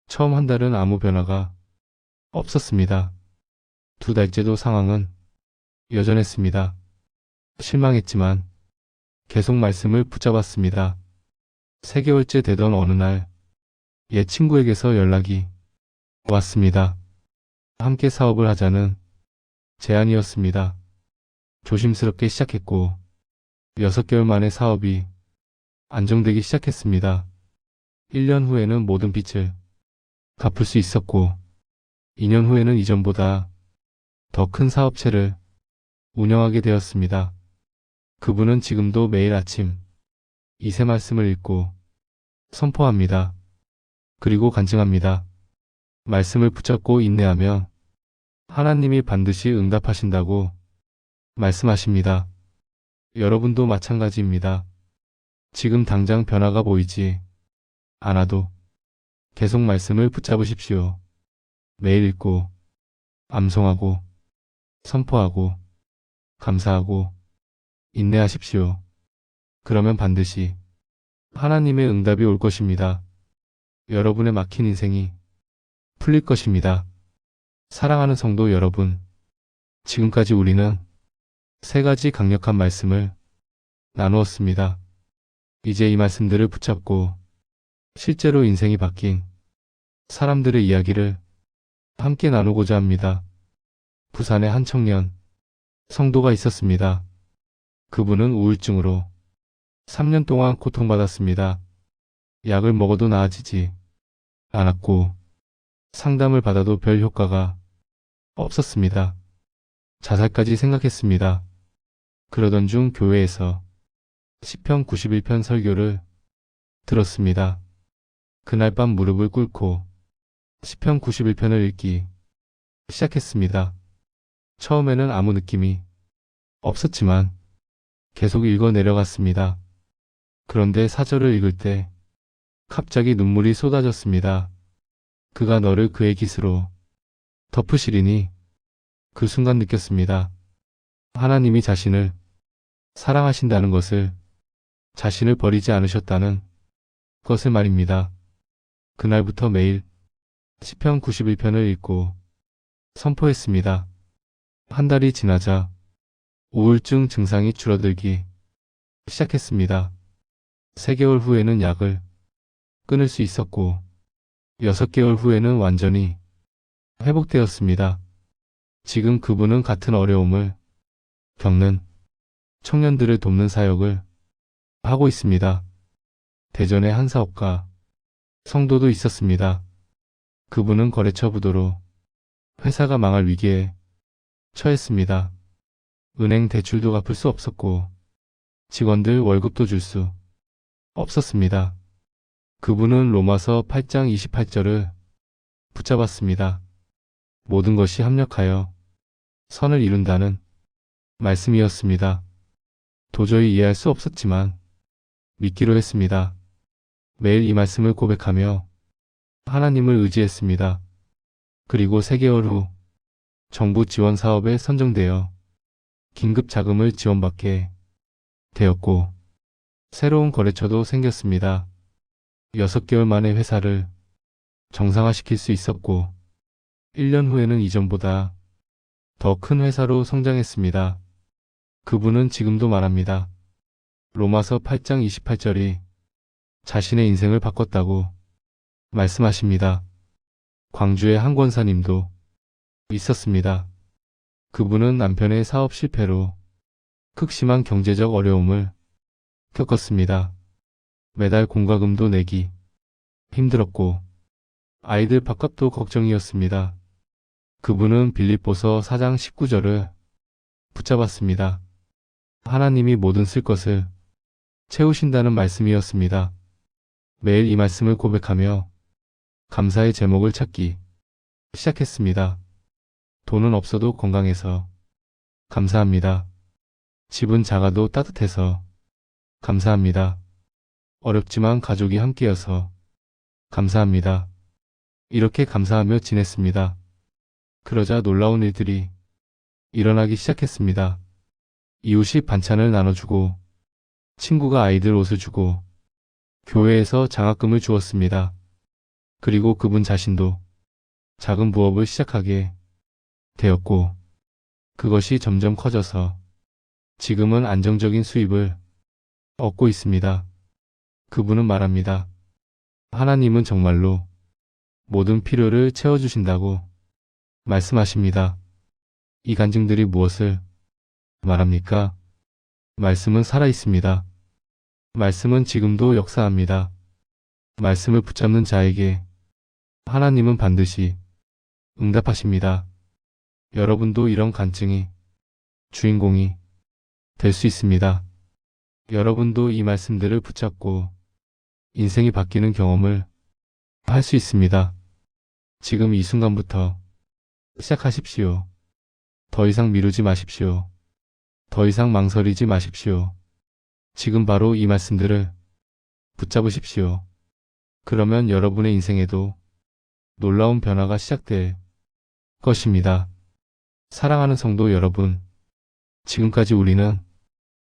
[SPEAKER 2] 처음 한 달은 아무 변화가 없었습니다. 2달째도 상황은 여전했습니다. 실망했지만 계속 말씀을 붙잡았습니다. 3개월째 되던 어느 날 옛 친구에게서 연락이 왔습니다. 함께 사업을 하자는 제안이었습니다. 조심스럽게 시작했고 6개월 만에 사업이 안정되기 시작했습니다. 1년 후에는 모든 빚을 갚을 수 있었고 2년 후에는 이전보다 더 큰 사업체를 운영하게 되었습니다. 그분은 지금도 매일 아침 이 세 말씀을 읽고 선포합니다. 그리고 간증합니다. 말씀을 붙잡고 인내하면 하나님이 반드시 응답하신다고 말씀하십니다. 여러분도 마찬가지입니다. 지금 당장 변화가 보이지 않아도 계속 말씀을 붙잡으십시오. 매일 읽고, 암송하고, 선포하고, 감사하고, 인내하십시오. 그러면 반드시 하나님의 응답이 올 것입니다. 여러분의 막힌 인생이 풀릴 것입니다. 사랑하는 성도 여러분, 지금까지 우리는 세 가지 강력한 말씀을 나누었습니다. 이제 이 말씀들을 붙잡고 실제로 인생이 바뀐 사람들의 이야기를 함께 나누고자 합니다. 부산에 한 청년 성도가 있었습니다. 그분은 우울증으로 3년 동안 고통받았습니다. 약을 먹어도 나아지지 않았고 상담을 받아도 별 효과가 없었습니다. 자살까지 생각했습니다. 그러던 중 교회에서 시편 91편 설교를 들었습니다. 그날 밤 무릎을 꿇고 시편 91편을 읽기 시작했습니다. 처음에는 아무 느낌이 없었지만 계속 읽어 내려갔습니다. 그런데 4절을 읽을 때 갑자기 눈물이 쏟아졌습니다. 그가 너를 그의 깃으로 덮으시리니 그 순간 느꼈습니다. 하나님이 자신을 사랑하신다는 것을, 자신을 버리지 않으셨다는 것을 말입니다. 그날부터 매일 시편 91편을 읽고 선포했습니다. 한 달이 지나자 우울증 증상이 줄어들기 시작했습니다. 3개월 후에는 약을 끊을 수 있었고 6개월 후에는 완전히 회복되었습니다. 지금 그분은 같은 어려움을 겪는 청년들을 돕는 사역을 하고 있습니다. 대전에 한 사업가 성도도 있었습니다. 그분은 거래처 부도로 회사가 망할 위기에 처했습니다. 은행 대출도 갚을 수 없었고 직원들 월급도 줄 수 없었습니다. 그분은 로마서 8장 28절을 붙잡았습니다. 모든 것이 합력하여 선을 이룬다는 말씀이었습니다. 도저히 이해할 수 없었지만 믿기로 했습니다. 매일 이 말씀을 고백하며 하나님을 의지했습니다. 그리고 3개월 후 정부 지원 사업에 선정되어 긴급 자금을 지원받게 되었고 새로운 거래처도 생겼습니다. 6개월 만에 회사를 정상화시킬 수 있었고 1년 후에는 이전보다 더 큰 회사로 성장했습니다. 그분은 지금도 말합니다. 로마서 8장 28절이 자신의 인생을 바꿨다고 말씀하십니다. 광주의 한 권사님도 있었습니다. 그분은 남편의 사업 실패로 극심한 경제적 어려움을 겪었습니다. 매달 공과금도 내기 힘들었고 아이들 밥값도 걱정이었습니다. 그분은 빌립보서 4장 19절을 붙잡았습니다. 하나님이 모든 쓸 것을 채우신다는 말씀이었습니다. 매일 이 말씀을 고백하며 감사의 제목을 찾기 시작했습니다. 돈은 없어도 건강해서 감사합니다. 집은 작아도 따뜻해서 감사합니다. 어렵지만 가족이 함께여서 감사합니다. 이렇게 감사하며 지냈습니다. 그러자 놀라운 일들이 일어나기 시작했습니다. 이웃이 반찬을 나눠주고 친구가 아이들 옷을 주고 교회에서 장학금을 주었습니다. 그리고 그분 자신도 작은 부업을 시작하게 되었고 그것이 점점 커져서 지금은 안정적인 수입을 얻고 있습니다. 그분은 말합니다. 하나님은 정말로 모든 필요를 채워주신다고 말씀하십니다. 이 간증들이 무엇을 말합니까? 말씀은 살아있습니다. 말씀은 지금도 역사합니다. 말씀을 붙잡는 자에게 하나님은 반드시 응답하십니다. 여러분도 이런 간증이 주인공이 될 수 있습니다. 여러분도 이 말씀들을 붙잡고 인생이 바뀌는 경험을 할 수 있습니다. 지금 이 순간부터 시작하십시오. 더 이상 미루지 마십시오. 더 이상 망설이지 마십시오. 지금 바로 이 말씀들을 붙잡으십시오. 그러면 여러분의 인생에도 놀라운 변화가 시작될 것입니다. 사랑하는 성도 여러분, 지금까지 우리는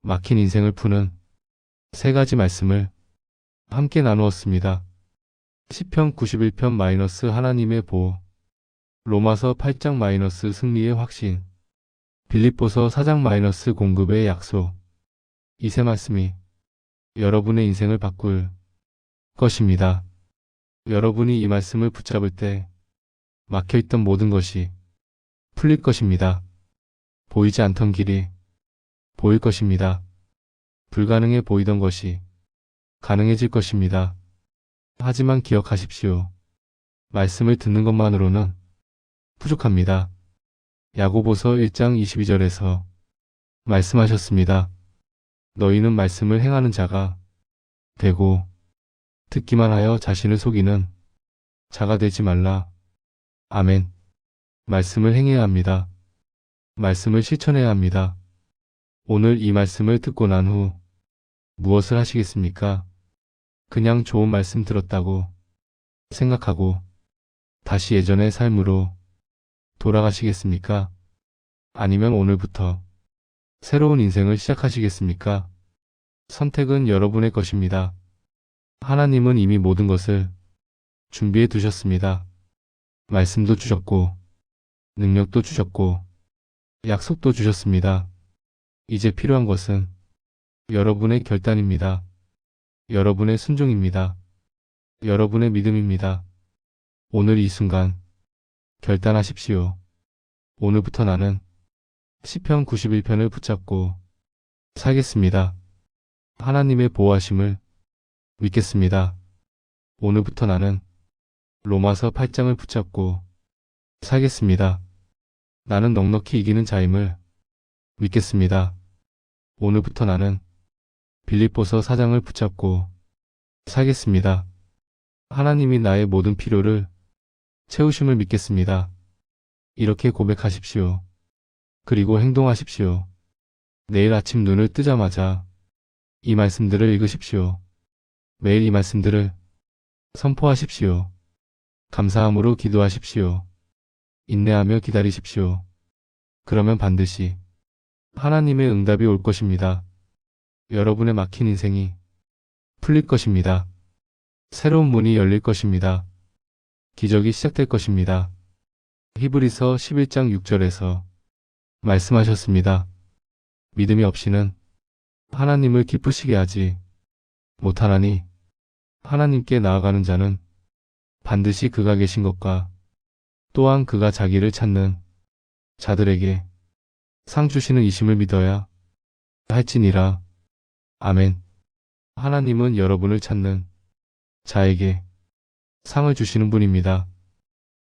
[SPEAKER 2] 막힌 인생을 푸는 세 가지 말씀을 함께 나누었습니다. 시편 91편 마이너스 하나님의 보호, 로마서 8장 마이너스 승리의 확신, 빌립보서 4장 마이너스 공급의 약속. 이 세 말씀이 여러분의 인생을 바꿀 것입니다. 여러분이 이 말씀을 붙잡을 때 막혀있던 모든 것이 풀릴 것입니다. 보이지 않던 길이 보일 것입니다. 불가능해 보이던 것이 가능해질 것입니다. 하지만 기억하십시오. 말씀을 듣는 것만으로는 부족합니다. 야고보서 1장 22절에서 말씀하셨습니다. 너희는 말씀을 행하는 자가 되고 듣기만 하여 자신을 속이는 자가 되지 말라. 아멘. 말씀을 행해야 합니다. 말씀을 실천해야 합니다. 오늘 이 말씀을 듣고 난 후 무엇을 하시겠습니까? 그냥 좋은 말씀 들었다고 생각하고 다시 예전의 삶으로 돌아가시겠습니까? 아니면 오늘부터 새로운 인생을 시작하시겠습니까? 선택은 여러분의 것입니다. 하나님은 이미 모든 것을 준비해 두셨습니다. 말씀도 주셨고, 능력도 주셨고, 약속도 주셨습니다. 이제 필요한 것은 여러분의 결단입니다. 여러분의 순종입니다. 여러분의 믿음입니다. 오늘 이 순간 결단하십시오. 오늘부터 나는 시편 91편을 붙잡고 살겠습니다. 하나님의 보호하심을 믿겠습니다. 오늘부터 나는 로마서 8장을 붙잡고 살겠습니다. 나는 넉넉히 이기는 자임을 믿겠습니다. 오늘부터 나는 빌립보서 4장을 붙잡고 살겠습니다. 하나님이 나의 모든 필요를 채우심을 믿겠습니다. 이렇게 고백하십시오. 그리고 행동하십시오. 내일 아침 눈을 뜨자마자 이 말씀들을 읽으십시오. 매일 이 말씀들을 선포하십시오. 감사함으로 기도하십시오. 인내하며 기다리십시오. 그러면 반드시 하나님의 응답이 올 것입니다. 여러분의 막힌 인생이 풀릴 것입니다. 새로운 문이 열릴 것입니다. 기적이 시작될 것입니다. 히브리서 11장 6절에서 말씀하셨습니다. 믿음이 없이는 하나님을 기쁘시게 하지 못하나니 하나님께 나아가는 자는 반드시 그가 계신 것과 또한 그가 자기를 찾는 자들에게 상 주시는 이심을 믿어야 할지니라. 아멘. 하나님은 여러분을 찾는 자에게 상을 주시는 분입니다.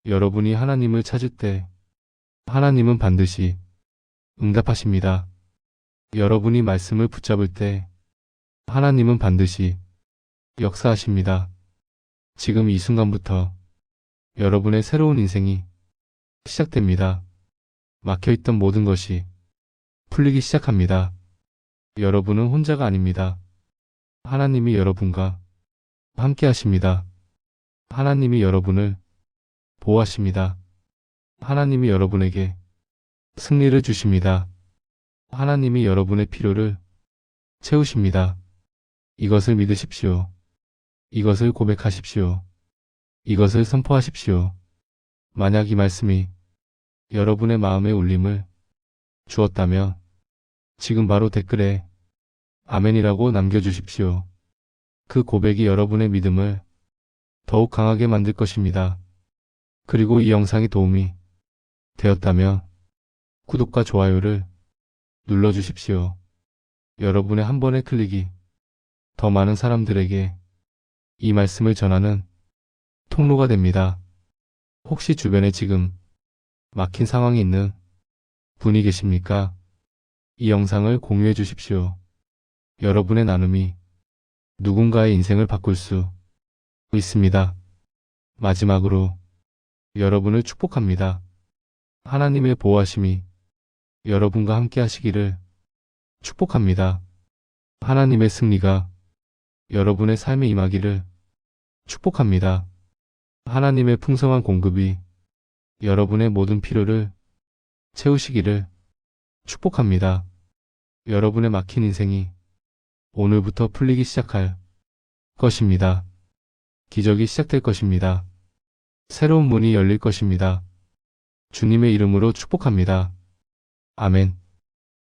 [SPEAKER 2] 여러분이 하나님을 찾을 때 하나님은 반드시 응답하십니다. 여러분이 말씀을 붙잡을 때 하나님은 반드시 역사하십니다. 지금 이 순간부터 여러분의 새로운 인생이 시작됩니다. 막혀있던 모든 것이 풀리기 시작합니다. 여러분은 혼자가 아닙니다. 하나님이 여러분과 함께 하십니다. 하나님이 여러분을 보호하십니다. 하나님이 여러분에게 승리를 주십니다. 하나님이 여러분의 필요를 채우십니다. 이것을 믿으십시오. 이것을 고백하십시오. 이것을 선포하십시오. 만약 이 말씀이 여러분의 마음에 울림을 주었다면 지금 바로 댓글에 아멘이라고 남겨주십시오. 그 고백이 여러분의 믿음을 더욱 강하게 만들 것입니다. 그리고 이 영상이 도움이 되었다면 구독과 좋아요를 눌러주십시오. 여러분의 한 번의 클릭이 더 많은 사람들에게 이 말씀을 전하는 통로가 됩니다. 혹시 주변에 지금 막힌 상황이 있는 분이 계십니까? 이 영상을 공유해 주십시오. 여러분의 나눔이 누군가의 인생을 바꿀 수 있습니다. 마지막으로 여러분을 축복합니다. 하나님의 보호하심이 여러분과 함께 하시기를 축복합니다. 하나님의 승리가 여러분의 삶에 임하기를 축복합니다. 하나님의 풍성한 공급이 여러분의 모든 필요를 채우시기를 축복합니다. 여러분의 막힌 인생이 오늘부터 풀리기 시작할 것입니다. 기적이 시작될 것입니다. 새로운 문이 열릴 것입니다. 주님의 이름으로 축복합니다. 아멘.